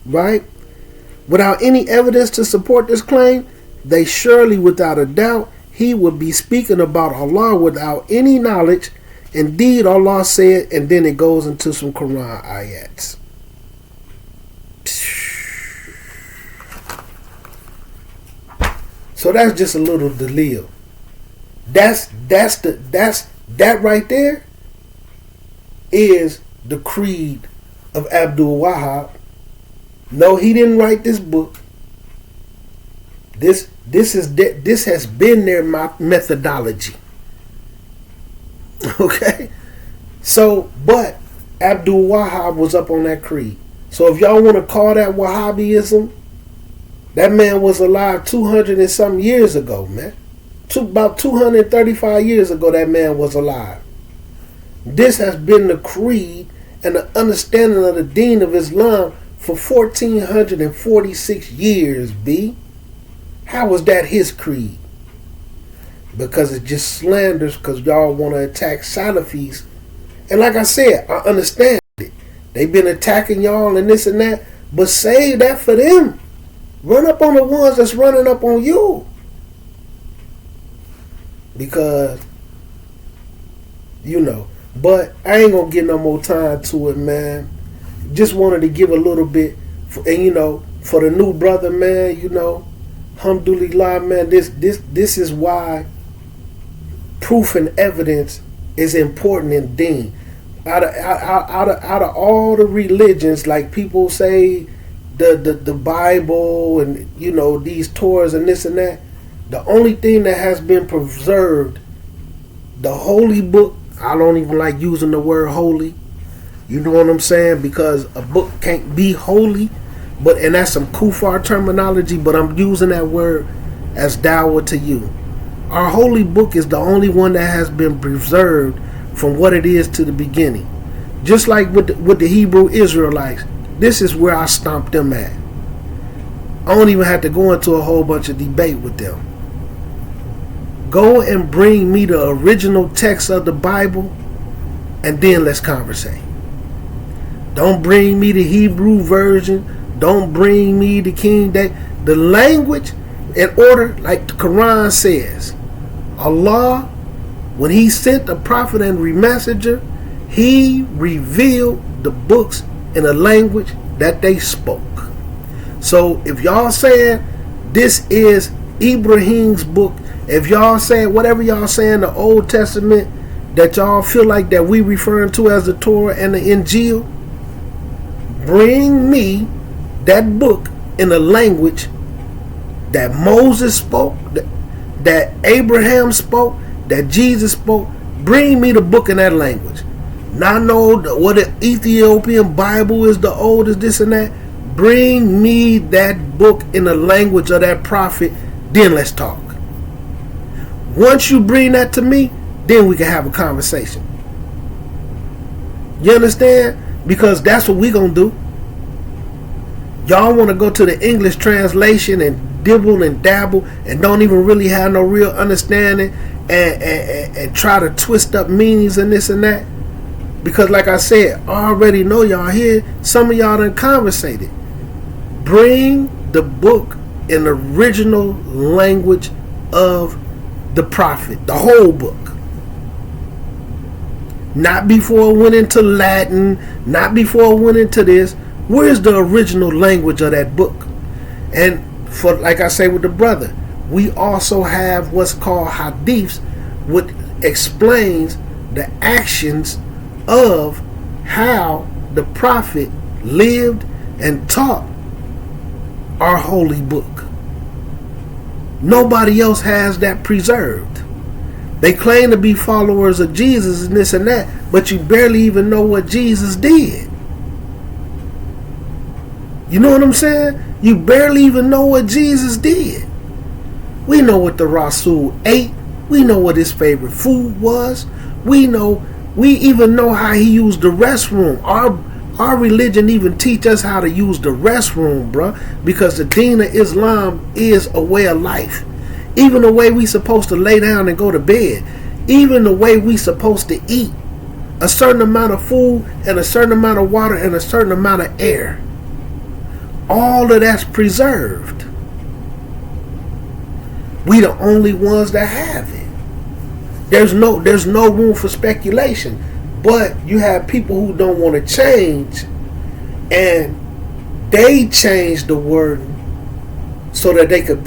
[SPEAKER 1] Right? Without any evidence to support this claim, they surely, without a doubt, he would be speaking about Allah without any knowledge. Indeed, Allah said, and then it goes into some Quran ayats. So that's just a little delil. That right there is the creed of Abdul Wahhab. No, he didn't write this book. This has been their methodology. Okay? So, but Abdul Wahhab was up on that creed. So if y'all want to call that Wahhabism, that man was alive 200 and some years ago, man. About 235 years ago, that man was alive. This has been the creed and the understanding of the Deen of Islam for 1446 years, B. How was that his creed? Because it just slanders, because y'all want to attack Salafis. And like I said, I understand it. They've been attacking y'all and this and that, but save that for them. Run up on the ones that's running up on you. Because, but I ain't going to get no more time to it, man. Just wanted to give a little bit, for the new brother, man, alhamdulillah, man, this is why proof and evidence is important in Deen. Out of all the religions, like people say, the Bible and these Torahs and this and that, the only thing that has been preserved, the holy book. I don't even like using the word holy. You know what I'm saying? Because a book can't be holy, and that's some kufar terminology, but I'm using that word as dawah to you. Our holy book is the only one that has been preserved from what it is to the beginning. Just like with the Hebrew Israelites, this is where I stomped them at. I don't even have to go into a whole bunch of debate with them. Go and bring me the original text of the Bible, and then let's conversate. Don't bring me the Hebrew version. Don't bring me the King James. The language in order, like the Quran says. Allah, when He sent the prophet and messenger, He revealed the books in a language that they spoke. So if y'all saying this is Ibrahim's book, if y'all saying whatever y'all saying the Old Testament that y'all feel like that we referring to as the Torah and the Injil, bring me that book in a language that Moses spoke, that Abraham spoke, that Jesus spoke. Bring me the book in that language. Now I know what the Ethiopian Bible is the oldest, this and that. Bring me that book in the language of that prophet, then let's talk. Once you bring that to me, then we can have a conversation. You understand? Because that's what we gonna do. Y'all want to go to the English translation and dibble and dabble and don't even really have no real understanding and try to twist up meanings and this and that. Because like I said, I already know y'all here. Some of y'all done conversated. Bring the book in the original language of the prophet, the whole book. Not before it went into Latin, not before it went into this. Where's the original language of that book? And for, like I say with the brother, we also have what's called hadiths, which explains the actions of how the prophet lived and taught our holy book. Nobody else has that preserved. They claim to be followers of Jesus and this and that, but you barely even know what Jesus did. You know what I'm saying? You barely even know what Jesus did. We know what the Rasul ate. We know what his favorite food was. We even know how he used the restroom. Our Our religion even teach us how to use the restroom, bruh, because the deen of Islam is a way of life. Even the way we supposed to lay down and go to bed, even the way we supposed to eat, a certain amount of food and a certain amount of water and a certain amount of air. All of that's preserved. We the only ones that have it. There's no room for speculation. But you have people who don't want to change, and they change the word so that they could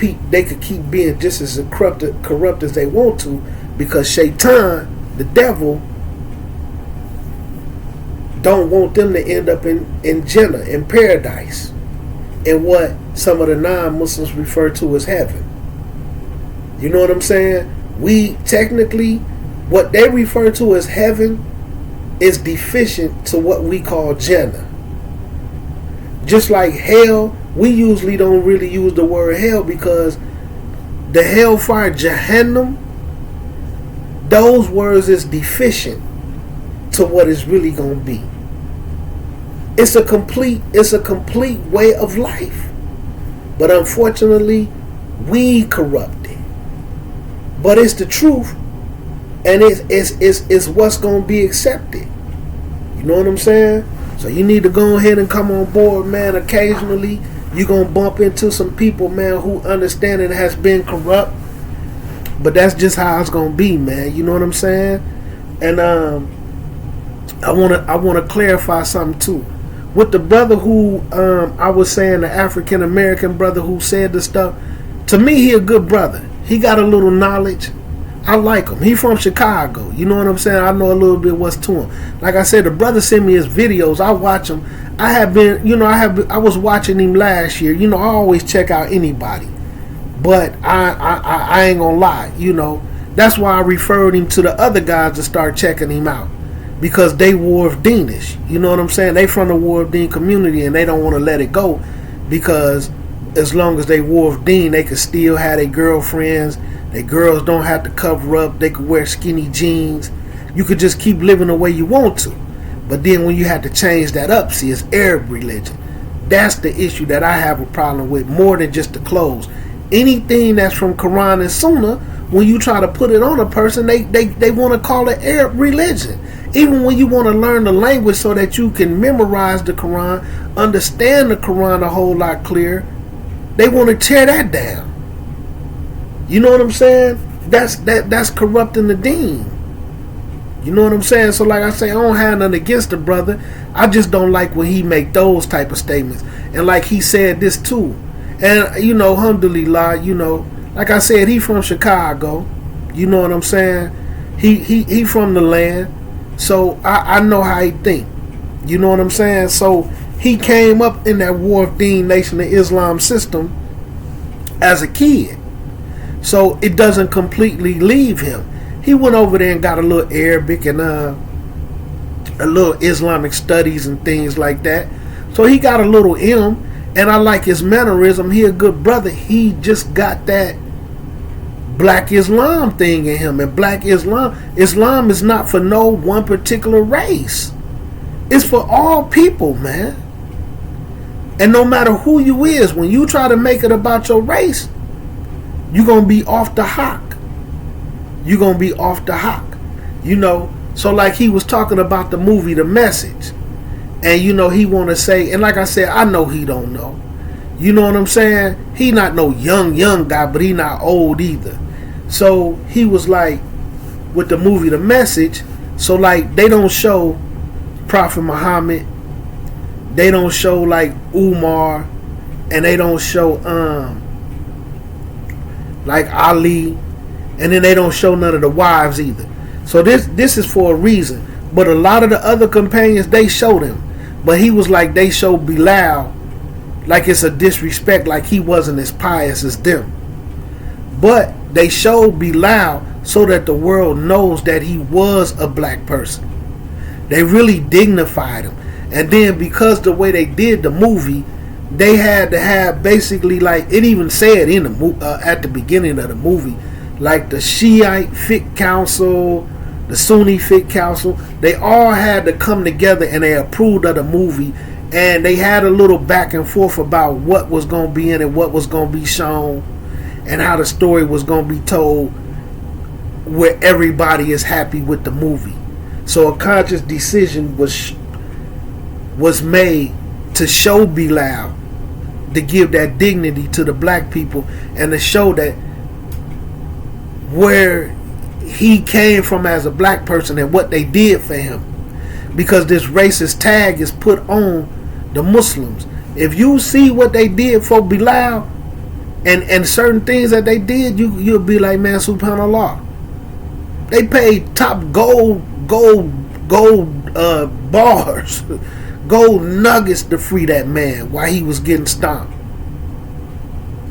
[SPEAKER 1] keep being just as corrupt as they want to, because Shaitan, the devil, don't want them to end up in Jannah, in paradise, in what some of the non-Muslims refer to as heaven. You know what I'm saying? We technically, what they refer to as heaven is deficient to what we call Jannah. Just like hell, we usually don't really use the word hell because the hellfire, Jahannam, those words is deficient to what it's really going to be. It's a complete way of life. But unfortunately, we corrupt it. But it's the truth. And it's what's going to be accepted. You know what I'm saying? So you need to go ahead and come on board, man. Occasionally, you're going to bump into some people, man, who understand it has been corrupt. But that's just how it's going to be, man. You know what I'm saying? And I want to clarify something, too. With the brother who, I was saying, the African-American brother who said this stuff, to me, he a good brother. He got a little knowledge. I like him. He from Chicago. You know what I'm saying? I know a little bit what's to him. Like I said, the brother sent me his videos. I watch him. I was watching him last year. You know, I always check out anybody. But I ain't gonna lie. You know, that's why I referred him to the other guys to start checking him out. Because they War of Deenish. You know what I'm saying? They from the War of Deen community and they don't want to let it go. Because as long as they War of Deen, they could still have their girlfriends. Their girls don't have to cover up. They could wear skinny jeans. You could just keep living the way you want to. But then when you have to change that up, see, it's Arab religion. That's the issue that I have a problem with, more than just the clothes. Anything that's from Quran and Sunnah, when you try to put it on a person, they want to call it Arab religion. Even when you want to learn the language so that you can memorize the Quran, understand the Quran a whole lot clearer, they want to tear that down. You know what I'm saying? That's corrupting the deen. You know what I'm saying? So like I say, I don't have nothing against the brother. I just don't like when he make those type of statements. And like he said this too. And you know, alhamdulillah, you know, like I said, he from Chicago. You know what I'm saying? He from the land. So I know how he think. You know what I'm saying? So he came up in that War of Deen Nation of Islam system as a kid. So it doesn't completely leave him. He went over there and got a little Arabic and a little Islamic studies and things like that. So he got a little M, and I like his mannerism. He a good brother. He just got that Black Islam thing in him. And Black Islam is not for no one particular race. It's for all people, man. And no matter who you is, when you try to make it about your race, you're going to be off the hock. You're going to be off the hock. You know, so like he was talking about the movie The Message. And you know, he want to say, and like I said, I know he don't know. You know what I'm saying? He not no young guy, but he not old either. So he was like, with the movie The Message, so like they don't show Prophet Muhammad, they don't show like Umar, and they don't show like Ali, and then they don't show none of the wives either. So this is for a reason. But a lot of the other companions, they showed him. But he was like, they showed Bilal like it's a disrespect, like he wasn't as pious as them. But they showed Bilal so that the world knows that he was a black person. They really dignified him. And then because the way they did the movie, they had to have basically, like it even said in the at the beginning of the movie, like the Shiite Fiqh Council, the Sunni Fiqh Council, they all had to come together and they approved of the movie, and they had a little back and forth about what was going to be in it, what was going to be shown, and how the story was going to be told where everybody is happy with the movie. So a conscious decision was made to show Bilal, to give that dignity to the black people and to show that where he came from as a black person and what they did for him, because this racist tag is put on the Muslims. If you see what they did for Bilal and certain things that they did, you'll be like, man, subhanallah. They paid top gold bars, gold nuggets to free that man while he was getting stomped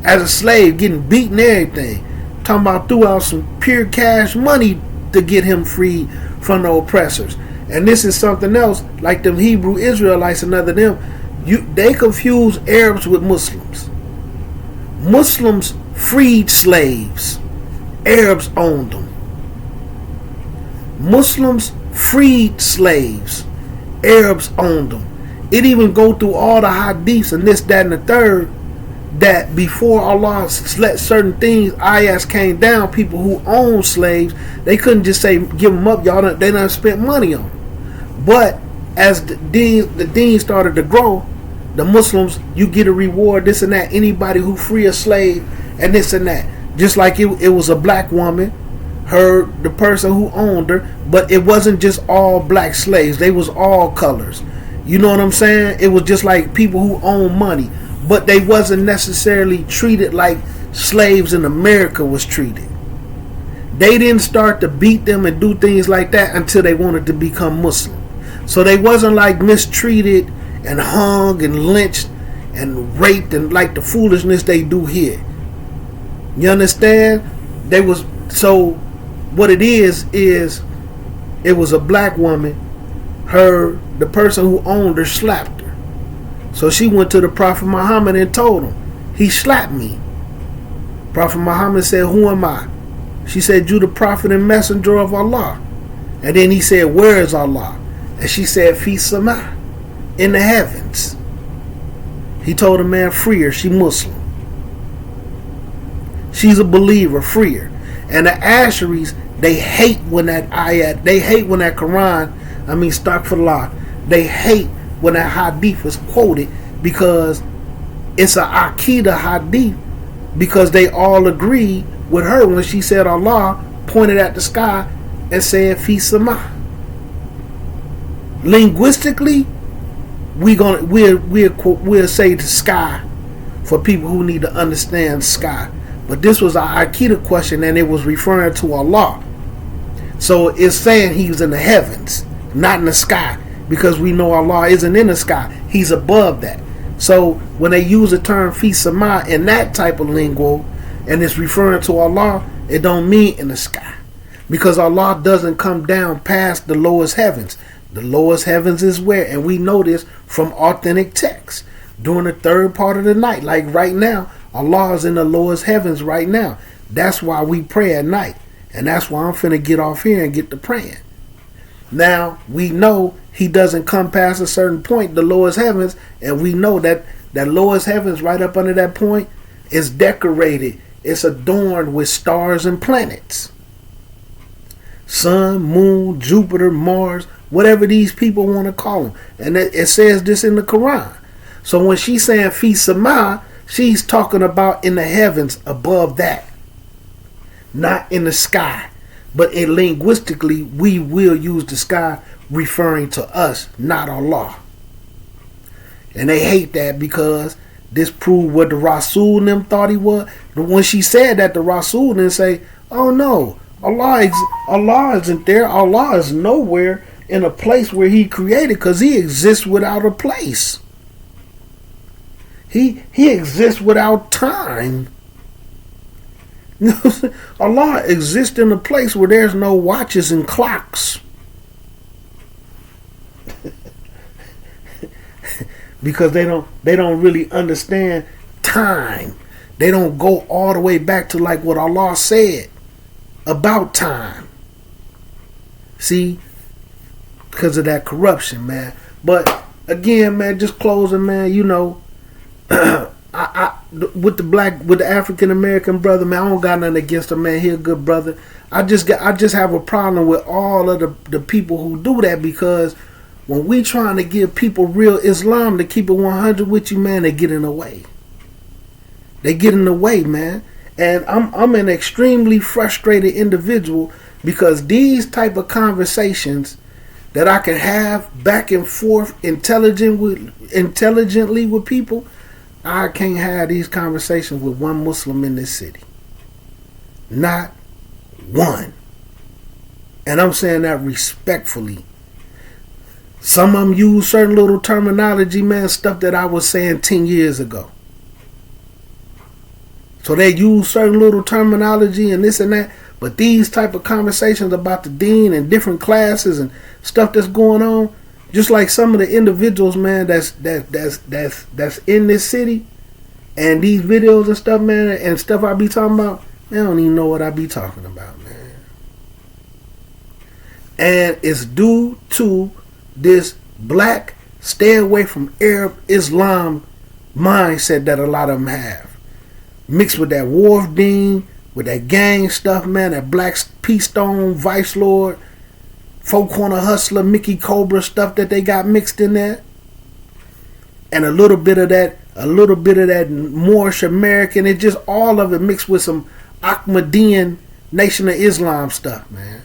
[SPEAKER 1] as a slave, getting beaten, everything. Talking about threw out some pure cash money to get him freed from the oppressors. And this is something else, like them Hebrew Israelites and other them, they confuse Arabs with Muslims. Muslims freed slaves. Arabs owned them. Muslims freed slaves. Arabs owned them. It even go through all the hadiths and this, that, and the third, that before Allah let certain things, ayahs came down, people who owned slaves, they couldn't just say, give them up, y'all. They done spent money on them. But as the deen started to grow, the Muslims, you get a reward, this and that. Anybody who free a slave and this and that. Just like it was a black woman, the person who owned her, but it wasn't just all black slaves. They was all colors. You know what I'm saying? It was just like people who own money, but they wasn't necessarily treated like slaves in America was treated. They didn't start to beat them and do things like that until they wanted to become Muslim. So they wasn't like mistreated and hung and lynched and raped and like the foolishness they do here. You understand? They was, so what it is it was a black woman. The person who owned her slapped her. So she went to the Prophet Muhammad and told him, he slapped me. Prophet Muhammad said, who am I? She said, you the prophet and messenger of Allah. And then he said, where is Allah? And she said, fi sama, in the heavens. He told the man, free her, she Muslim. She's a believer, free her. And the Asheris, they hate when that ayat, they hate when that Quran, astaghfirullah, they hate when that hadith is quoted, because it's a Aqidah hadith, because they all agree with her when she said Allah pointed at the sky and said fi sama. Linguistically, we'll say the sky for people who need to understand sky. But this was an Aqidah question and it was referring to Allah. So it's saying he was in the heavens, not in the sky, because we know Allah isn't in the sky. He's above that. So when they use the term fi sama in that type of lingo and it's referring to Allah, it don't mean in the sky, because Allah doesn't come down past the lowest heavens. The lowest heavens is where, and we know this from authentic texts, during the third part of the night. Like right now, Allah is in the lowest heavens right now. That's why we pray at night. And that's why I'm finna get off here and get to praying. Now, we know he doesn't come past a certain point, the lowest heavens, and we know that that lowest heavens right up under that point is decorated. It's adorned with stars and planets. Sun, moon, Jupiter, Mars, whatever these people want to call them. And it says this in the Quran. So when she's saying fi sama, she's talking about in the heavens above that, not in the sky. But linguistically, we will use the sky referring to us, not Allah. And they hate that because this proved what the Rasul and them thought he was. When she said that, the Rasul didn't say, oh no, Allah isn't there. Allah is nowhere in a place where he created, because he exists without a place. He exists without time. Allah exists in a place where there's no watches and clocks. Because they don't really understand time. They don't go all the way back to like what Allah said about time. See, because of that corruption, man. But again, man, just closing, man. You know, with the African American brother, man, I don't got nothing against him, man. He a good brother. I just have a problem with all of the people who do that, because when we trying to give people real Islam, to keep it 100 with you, man, they get in the way. They get in the way, man. And I'm an extremely frustrated individual, because these type of conversations that I can have back and forth intelligently with people, I can't have these conversations with one Muslim in this city. Not one. And I'm saying that respectfully. Some of them use certain little terminology, man, stuff that I was saying 10 years ago. So they use certain little terminology and this and that. But these type of conversations about the deen and different classes and stuff that's going on, just like some of the individuals, man, that's in this city, and these videos and stuff, man, and stuff I be talking about, they don't even know what I be talking about, man. And it's due to this black stay away from Arab Islam mindset that a lot of them have. Mixed with that Wharf Dean, with that gang stuff, man, that Black P. Stone, Vice Lord, Four Corner Hustler, Mickey Cobra stuff that they got mixed in there. And a little bit of that Moorish American, it just all of it mixed with some Ahmadiyyan Nation of Islam stuff, man.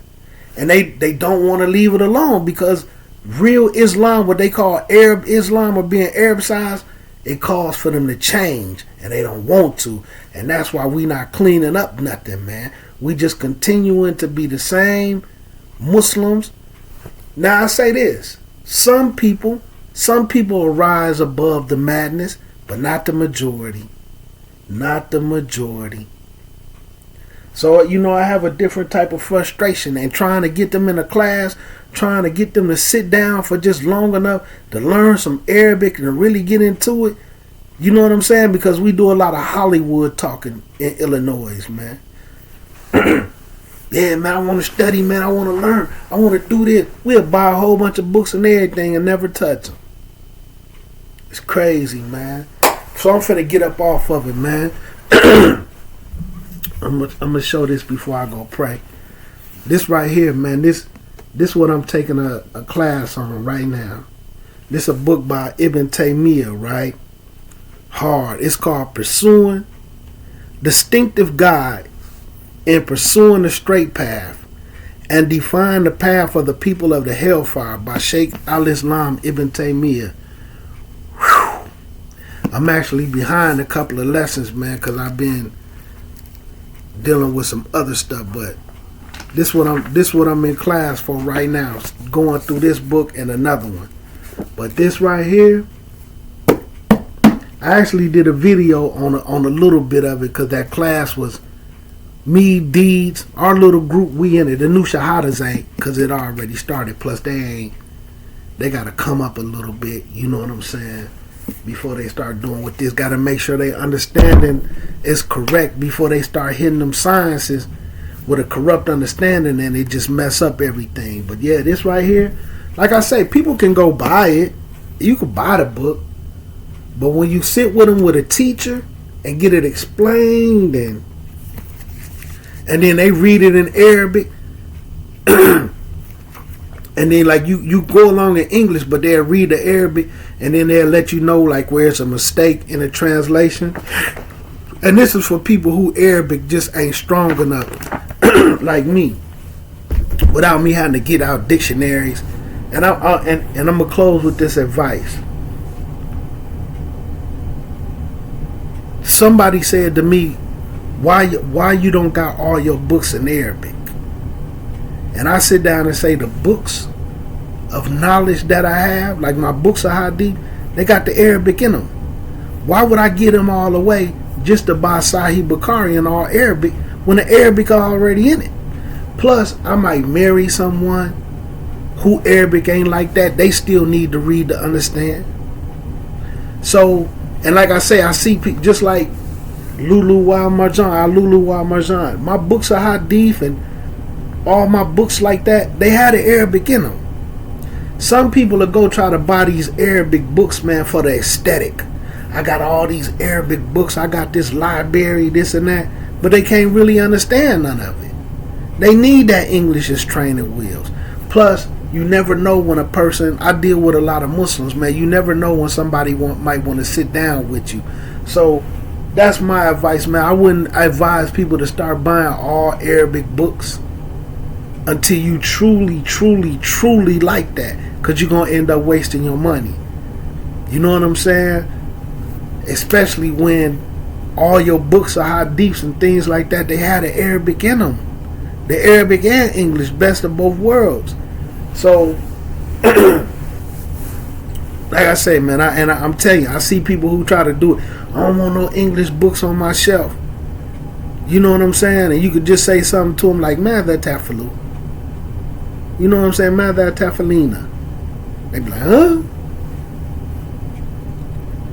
[SPEAKER 1] And they don't want to leave it alone, because real Islam, what they call Arab Islam or being Arabicized, it calls for them to change, and they don't want to. And that's why we not cleaning up nothing, man. We just continuing to be the same Muslims. Now I say this, some people will rise above the madness, but not the majority. Not the majority. So, you know, I have a different type of frustration, and trying to get them in a class, trying to get them to sit down for just long enough to learn some Arabic and really get into it. You know what I'm saying? Because we do a lot of Hollywood talking in Illinois, man. Yeah, man, I want to study, man. I want to learn. I want to do this. We'll buy a whole bunch of books and everything and never touch them. It's crazy, man. So I'm finna get up off of it, man. I'm gonna show this before I go pray. This right here, man. This what I'm taking a class on right now. This a book by Ibn Taymiyyah, right? Hard. It's called Pursuing Distinctive Guide in Pursuing the Straight Path and Define the Path of the People of the Hellfire by Sheikh al-Islam Ibn Taymiyyah. Whew. I'm actually behind a couple of lessons, man, because I've been dealing with some other stuff, but this what I'm in class for right now, going through this book and another one. But this right here, I actually did a video on a little bit of it, because that class was me, Deeds, our little group, we in it. The new Shahadas ain't, because it already started. Plus they got to come up a little bit, you know what I'm saying, before they start doing what this. Got to make sure they understanding is correct before they start hitting them sciences with a corrupt understanding, and it just mess up everything. But yeah, this right here, like I say, people can go buy it. You can buy the book. But when you sit with them with a teacher and get it explained, and then they read it in Arabic, and then like you go along in English, but they'll read the Arabic, and then they'll let you know like where it's a mistake in the translation. And this is for people who Arabic just ain't strong enough, like me, without me having to get out dictionaries. And I'm gonna close with this advice. Somebody said to me, why you don't got all your books in Arabic? And I sit down and say, the books of knowledge that I have, like my books of Hadith, they got the Arabic in them. Why would I get them all away just to buy Sahih Bukhari in all Arabic when the Arabic are already in it? Plus, I might marry someone who Arabic ain't like that. They still need to read to understand. So, and like I say, I see people just like Lulu Wal Marjan. My books are Hadith and all my books like that, they had the Arabic in them. Some people will go try to buy these Arabic books, man, for the aesthetic. I got all these Arabic books. I got this library, this and that. But they can't really understand none of it. They need that English as training wheels. Plus, you never know when a person, I deal with a lot of Muslims, man. You never know when somebody might want to sit down with you. So, that's my advice, man. I wouldn't advise people to start buying all Arabic books until you truly, truly, truly like that. Because you're going to end up wasting your money. You know what I'm saying? Especially when all your books are hadiths and things like that. They have the Arabic in them. The Arabic and English, best of both worlds. So, like I say, man, I'm telling you, I see people who try to do it. I don't want no English books on my shelf. You know what I'm saying? And you could just say something to them like, Mada tafalu. You know what I'm saying? Mada tafalina. They be like, huh?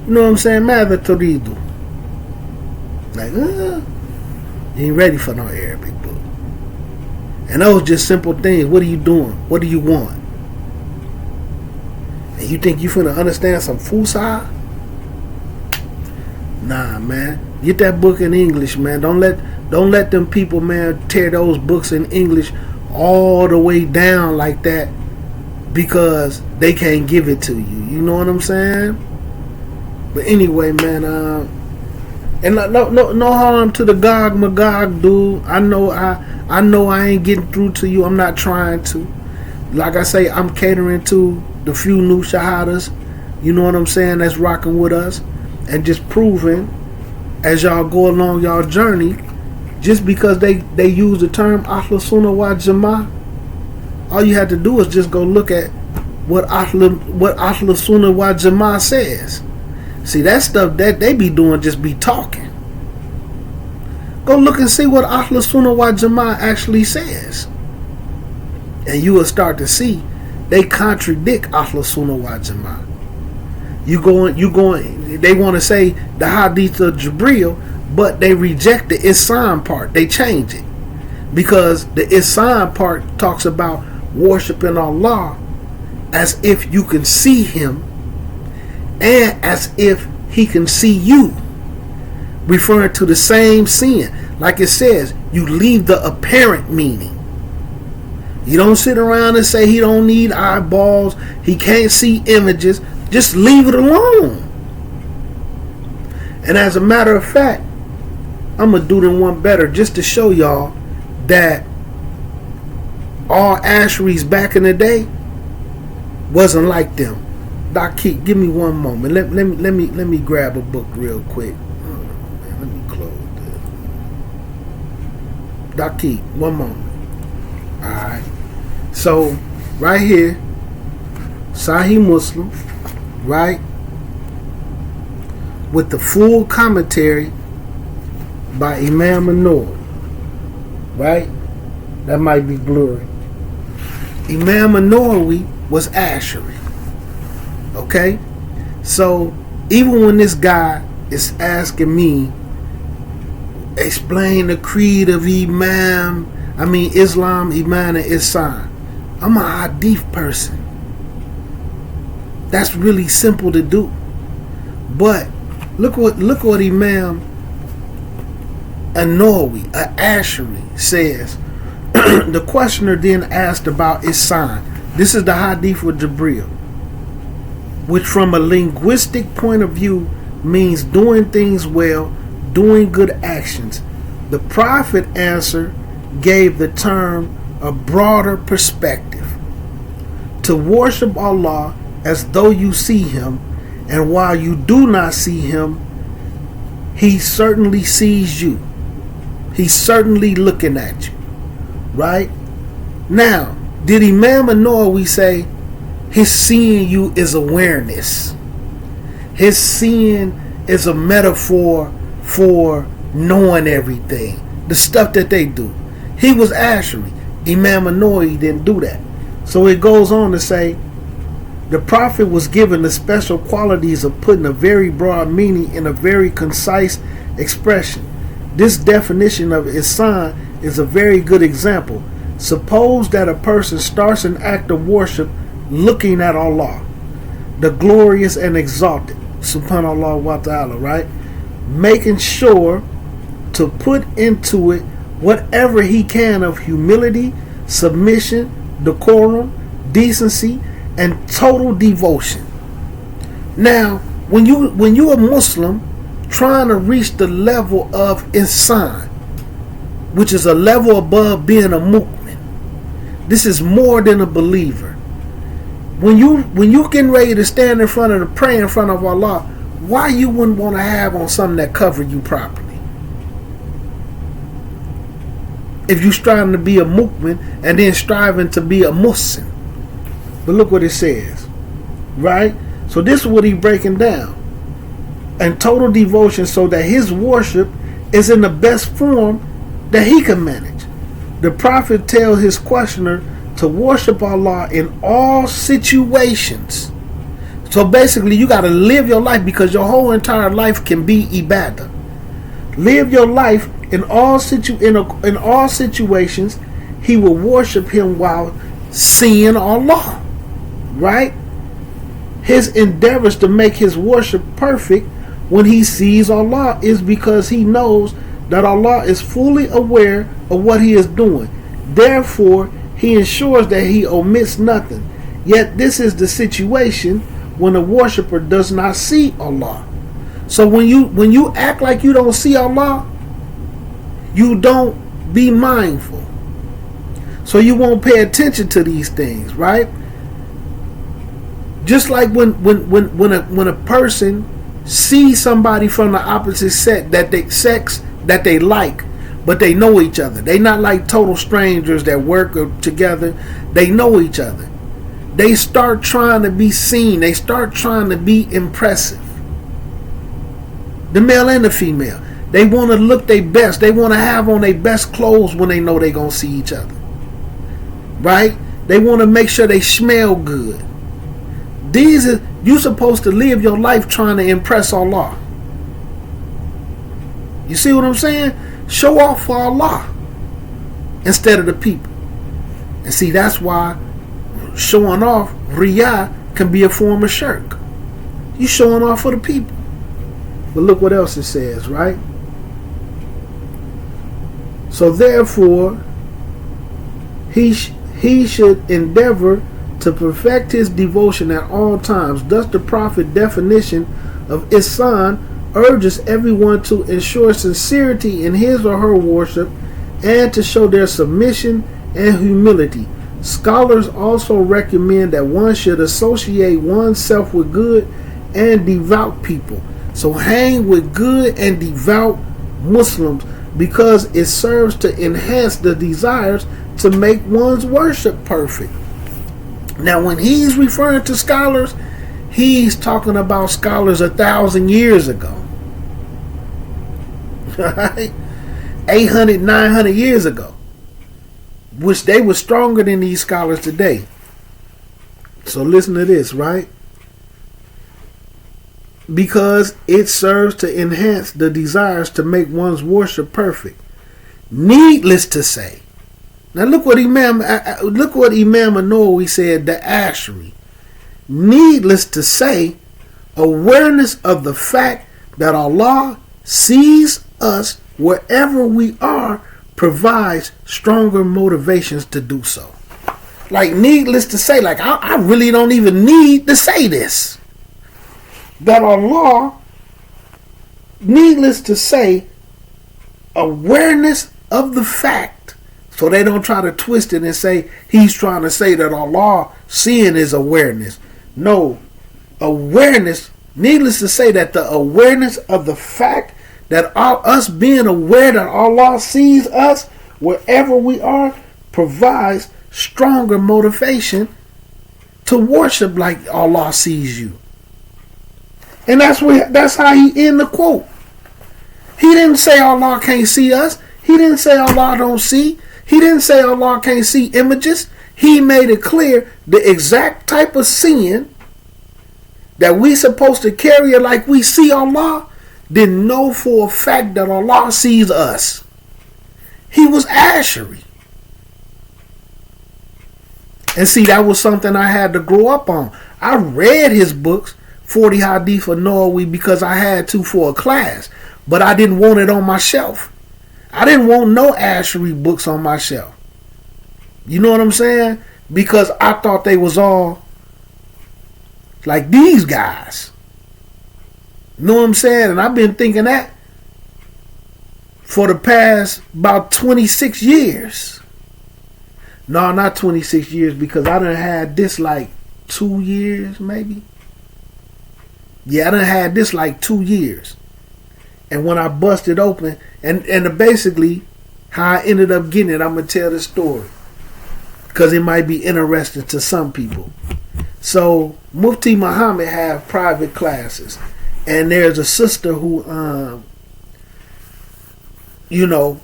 [SPEAKER 1] You know what I'm saying? Mada turidu. Like, huh? You ain't ready for no Arabic book. And those just simple things. What are you doing? What do you want? And you think you finna understand some Fusa? Nah, man. Get that book in English, man. Don't let them people, man, tear those books in English all the way down like that because they can't give it to you. You know what I'm saying? But anyway, man, and no harm to the Gog Magog dude. I know I ain't getting through to you. I'm not trying to. Like I say, I'm catering to the few new shahadas, you know what I'm saying, that's rocking with us, and just proving as y'all go along y'all journey, just because they use the term Ahlu Sunnah Wal Jamah, all you have to do is just go look at what Ahlu Sunnah Wal Jamah says. See, that stuff that they be doing just be talking. Go look and see what Ahlu Sunnah Wal Jamah actually says. And you will start to see they contradict Ahlu Sunnah Wal Jamah. They want to say the hadith of Jibreel, but they reject the Ihsan part. They change it. Because the Ihsan part talks about worshiping Allah as if you can see Him and as if He can see you, referring to the same sin. Like it says, you leave the apparent meaning. You don't sit around and say He don't need eyeballs, He can't see images. Just leave it alone. And as a matter of fact, I'm going to do them one better just to show y'all that all Asheries back in the day wasn't like them. Doc Keith, give me one moment. Let me grab a book real quick. Let me close this. Doc Keith, one moment. Alright. So, right here, Sahih Muslim, right? With the full commentary by Imam An-Nawawi, right? That might be blurry. Imam An-Nawawi was Ash'ari. Okay? So, even when this guy is asking me, explain the creed of Islam, Iman, and Ihsan, I'm a hadith person. That's really simple to do. But look what Imam An-Nawawi, Ash'ari, says. The questioner then asked about Ihsan. This is the hadith with Jibreel, which from a linguistic point of view means doing things well, doing good actions. The Prophet answer gave the term a broader perspective. To worship Allah as though you see Him, and while you do not see Him, He certainly sees you. He's certainly looking at you. Right? Now, did Imam An-Nawawi say His seeing you is awareness? His seeing is a metaphor for knowing everything. The stuff that they do. He was Ash'ari. Imam An-Nawawi didn't do that. So it goes on to say, the Prophet was given the special qualities of putting a very broad meaning in a very concise expression. This definition of Ihsan is a very good example. Suppose that a person starts an act of worship looking at Allah, the glorious and exalted, subhanallah wa ta'ala, right? Making sure to put into it whatever he can of humility, submission, decorum, decency, and total devotion. Now, when you a Muslim trying to reach the level of ihsan, which is a level above being a mu'min, this is more than a believer. When you getting ready to stand in front of the pray in front of Allah, why you wouldn't want to have on something that cover you properly? If you striving to be a mu'min and then striving to be a Muslim. But look what it says, right? So this is what he breaking down. And total devotion so that his worship is in the best form that he can manage. The Prophet tells his questioner to worship Allah in all situations. So basically you got to live your life, because your whole entire life can be ibadah. Live your life in all situations. He will worship him while seeing Allah, right? His endeavors to make his worship perfect when he sees Allah is because he knows that Allah is fully aware of what he is doing. Therefore, he ensures that he omits nothing. Yet this is the situation when a worshiper does not see Allah. So when you act like you don't see Allah, you don't be mindful. So you won't pay attention to these things, right? Just like when a person sees somebody from the opposite sex that they like, but they know each other. They not like total strangers that work together. They know each other. They start trying to be seen. They start trying to be impressive. The male and the female. They want to look their best. They want to have on their best clothes when they know they're going to see each other. Right? They want to make sure they smell good. You're supposed to live your life trying to impress Allah. You see what I'm saying? Show off for Allah instead of the people. And see, that's why showing off, riyah, can be a form of shirk. You showing off for the people. But look what else it says, right? So therefore, he should endeavor to perfect his devotion at all times. Thus the Prophet's definition of ihsan urges everyone to ensure sincerity in his or her worship and to show their submission and humility. Scholars also recommend that one should associate oneself with good and devout people. So hang with good and devout Muslims, because it serves to enhance the desires to make one's worship perfect. Now when he's referring to scholars, he's talking about scholars 1,000 years ago. Right? 800, 900 years ago. Which they were stronger than these scholars today. So listen to this, right? Because it serves to enhance the desires to make one's worship perfect. Needless to say. Now look what Imam An-Nawawi said, the Ashari. Needless to say, awareness of the fact that Allah sees us wherever we are provides stronger motivations to do so. Like, needless to say, like I really don't even need to say this. That Allah, needless to say, awareness of the fact, so they don't try to twist it and say he's trying to say that Allah seeing is awareness. No, awareness, needless to say, that the awareness of the fact that us being aware that Allah sees us wherever we are provides stronger motivation to worship like Allah sees you. And that's how he end the quote. He didn't say Allah can't see us. He didn't say Allah don't see. He didn't say Allah can't see images. He made it clear the exact type of sin that we supposed to carry like we see Allah, didn't know for a fact that Allah sees us. He was Ashari. And see, that was something I had to grow up on. I read his books, 40 Hadith for Nawawi, because I had to for a class. But I didn't want it on my shelf. I didn't want no Ash'ari books on my shelf. You know what I'm saying? Because I thought they was all like these guys. You know what I'm saying? And I've been thinking that for the past about 26 years. No, not 26 years, because I done had this like 2 years maybe. Yeah, I done had this like 2 years. And when I busted open, and basically how I ended up getting it, I'm going to tell the story. Because it might be interesting to some people. So, Mufti Muhammad have private classes. And there's a sister who, you know,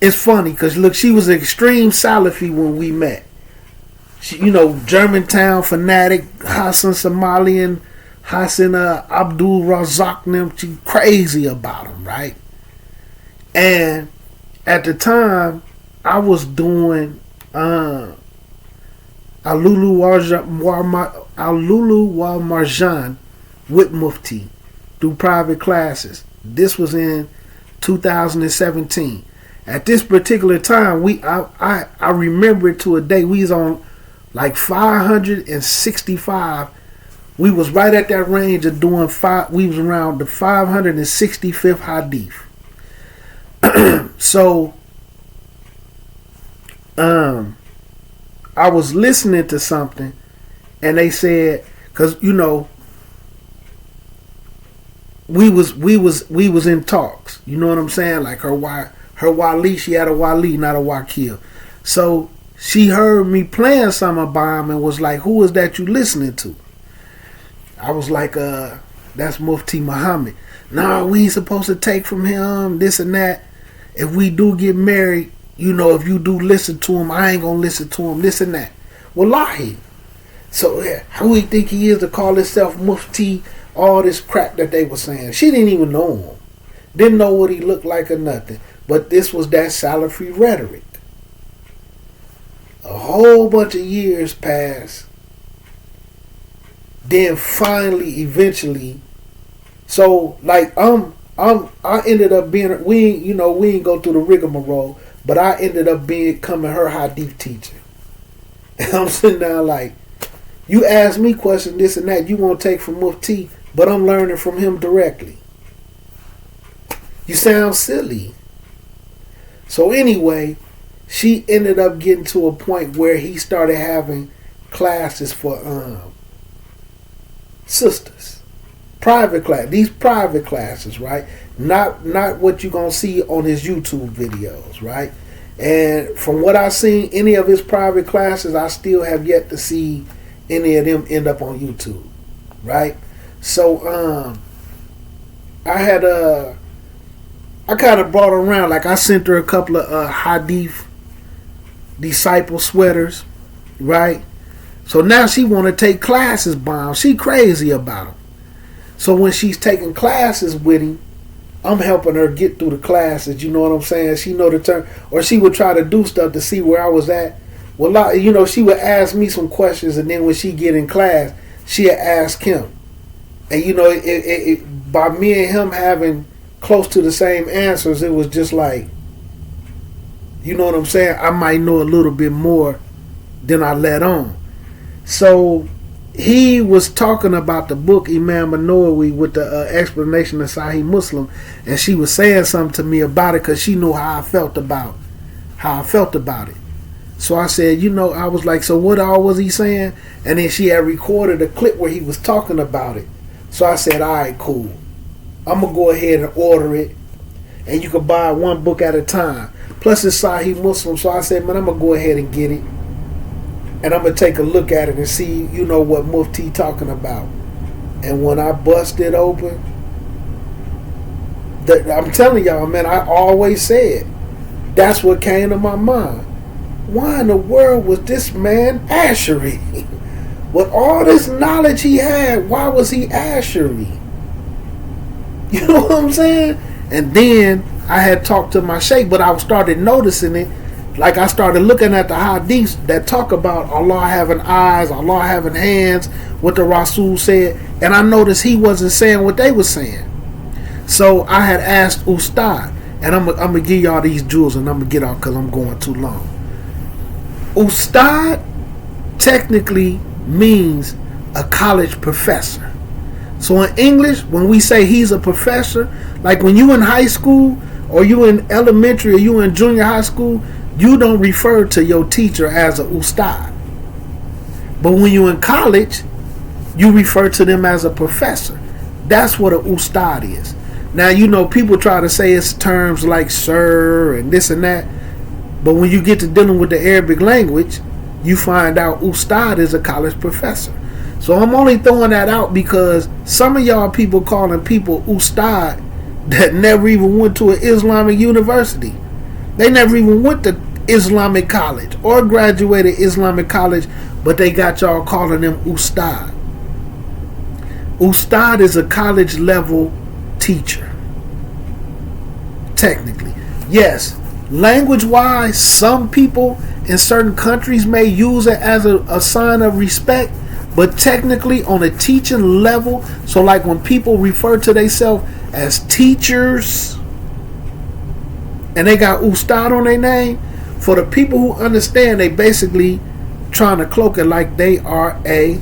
[SPEAKER 1] it's funny because, look, she was an extreme Salafi when we met. She, you know, Germantown fanatic, Hassan Somalian, Hassan Abdul Razak, them, she crazy about him, right? And at the time, I was doing Alulu Wal Marjan with Mufti through private classes. This was in 2017. At this particular time, I remember it to a day. We was on like 565. We was right at that range of doing we was around the 565th hadith. So I was listening to something, and they said, because you know, we was in talks. You know what I'm saying? Like her wali, she had a wali, not a wakil. So she heard me playing something about him and was like, "Who is that you listening to?" I was like, that's Mufti Muhammad. No, we ain't supposed to take from him, this and that. If we do get married, you know, if you do listen to him, I ain't gonna listen to him, this and that. Wallahi. So who he think he is to call himself Mufti, all this crap that they were saying. She didn't even know him. Didn't know what he looked like or nothing. But this was that Salafi rhetoric. A whole bunch of years passed. Then finally, eventually, so like I ended up being, we ain't go through the rigmarole, but I ended up becoming her hadith teacher. And I'm sitting down like, you ask me questions, this and that, you won't take from Mufti, but I'm learning from him directly. You sound silly. So anyway, she ended up getting to a point where he started having classes for sisters. Private class. These private classes, right? Not what you're going to see on his YouTube videos, right? And from what I've seen, any of his private classes, I still have yet to see any of them end up on YouTube, right? So I kind of brought her around. Like I sent her a couple of hadith disciple sweaters, right? So now she want to take classes by him. She crazy about him. So when she's taking classes with him, I'm helping her get through the classes. You know what I'm saying? She know the term, or she would try to do stuff to see where I was at. Well, you know, she would ask me some questions, and then when she get in class, she'd ask him. And you know, by me and him having close to the same answers, it was just like, you know what I'm saying? I might know a little bit more than I let on. So he was talking about the book Imam An-Nawawi with the explanation of Sahih Muslim, and she was saying something to me about it because she knew how I felt about it. So I said, you know, I was like, so what all was he saying? And then she had recorded a clip where he was talking about it. So I said, all right, cool. I'm going to go ahead and order it, and you can buy one book at a time. Plus it's Sahih Muslim. So I said, man, I'm going to go ahead and get it. And I'm going to take a look at it and see, you know, what Mufti talking about. And when I bust it open, I'm telling y'all, man, I always said, that's what came to my mind. Why in the world was this man Ash'ari? With all this knowledge he had, why was he Ash'ari? You know what I'm saying? And then I had talked to my sheikh, but I started noticing it. like I started looking at the hadiths that talk about Allah having eyes, Allah having hands, what the Rasul said, and I noticed he wasn't saying what they were saying. So I had asked Ustad, and I'm gonna give y'all these jewels, and I'm gonna get off because I'm going too long. Ustad technically means a college professor. So in English, when we say he's a professor, like when you in high school or you in elementary or you in junior high school, you don't refer to your teacher as a ustad. But when you in college, you refer to them as a professor. That's what an ustad is. Now, you know, people try to say it's terms like sir and this and that, but when you get to dealing with the Arabic language, you find out ustad is a college professor. So I'm only throwing that out because some of y'all people calling people ustad that never even went to an Islamic university. They never even went to Islamic college or graduated Islamic college, but they got y'all calling them ustad. Ustad is a college level teacher. Technically. Yes, language wise, some people in certain countries may use it as a sign of respect, but technically on a teaching level, so like when people refer to themselves as teachers and they got ustad on their name, for the people who understand, they basically trying to cloak it like they are a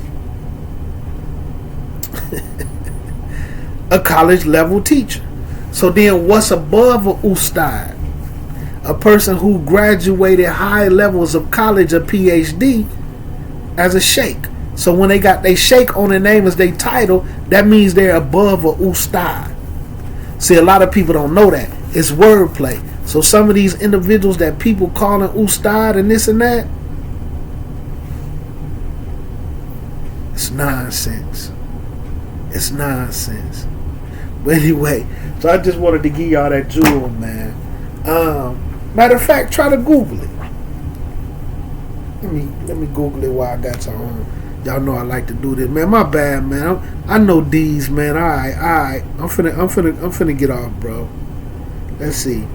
[SPEAKER 1] college level teacher. So then what's above a ustad? A person who graduated high levels of college, a PhD, as a sheikh. So when they got their sheikh on their name as their title, that means they're above a ustad. See, a lot of people don't know that. It's wordplay. So some of these individuals that people calling ustad and this and that, it's nonsense. It's nonsense. But anyway, so I just wanted to give y'all that jewel, man. Matter of fact, try to Google it. Let me Google it while I got y'all on. Y'all know I like to do this, man. My bad, man. I know these, man. All right. I'm finna get off, bro. Let's see.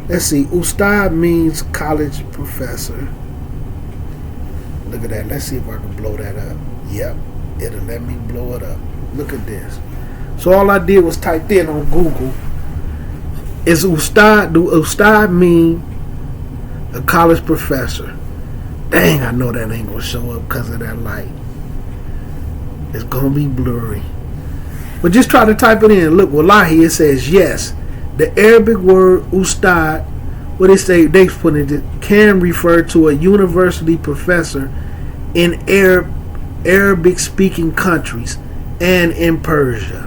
[SPEAKER 1] Ustad means college professor. Look at that. Let's see if I can blow that up. Yep, it'll let me blow it up. Look at this. So all I did was type in on Google, is ustad, do ustad mean a college professor? Dang, I know that ain't gonna show up because of that light. It's gonna be blurry. But just try to type it in. Look, wallahi, it says yes. The Arabic word ustad, what they say, they put it, can refer to a university professor in Arabic speaking countries and in Persia.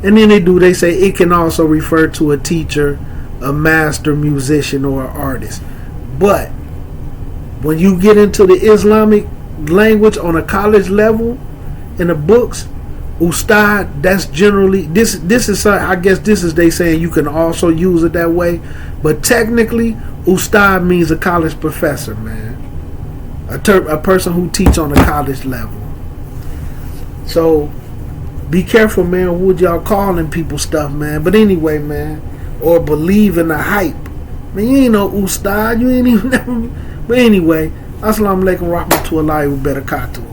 [SPEAKER 1] And then they say it can also refer to a teacher, a master musician, or an artist. But when you get into the Islamic language on a college level in the books, ustad, that's generally this is, I guess this is they saying you can also use it that way, but technically ustad means a college professor, man, a person who teach on a college level. So be careful, man, what y'all calling people stuff, man. But anyway, man, or believe in the hype, man. You ain't no ustad, you ain't even never. But anyway, assalamu alaikum warahmatullahi wabarakatuh.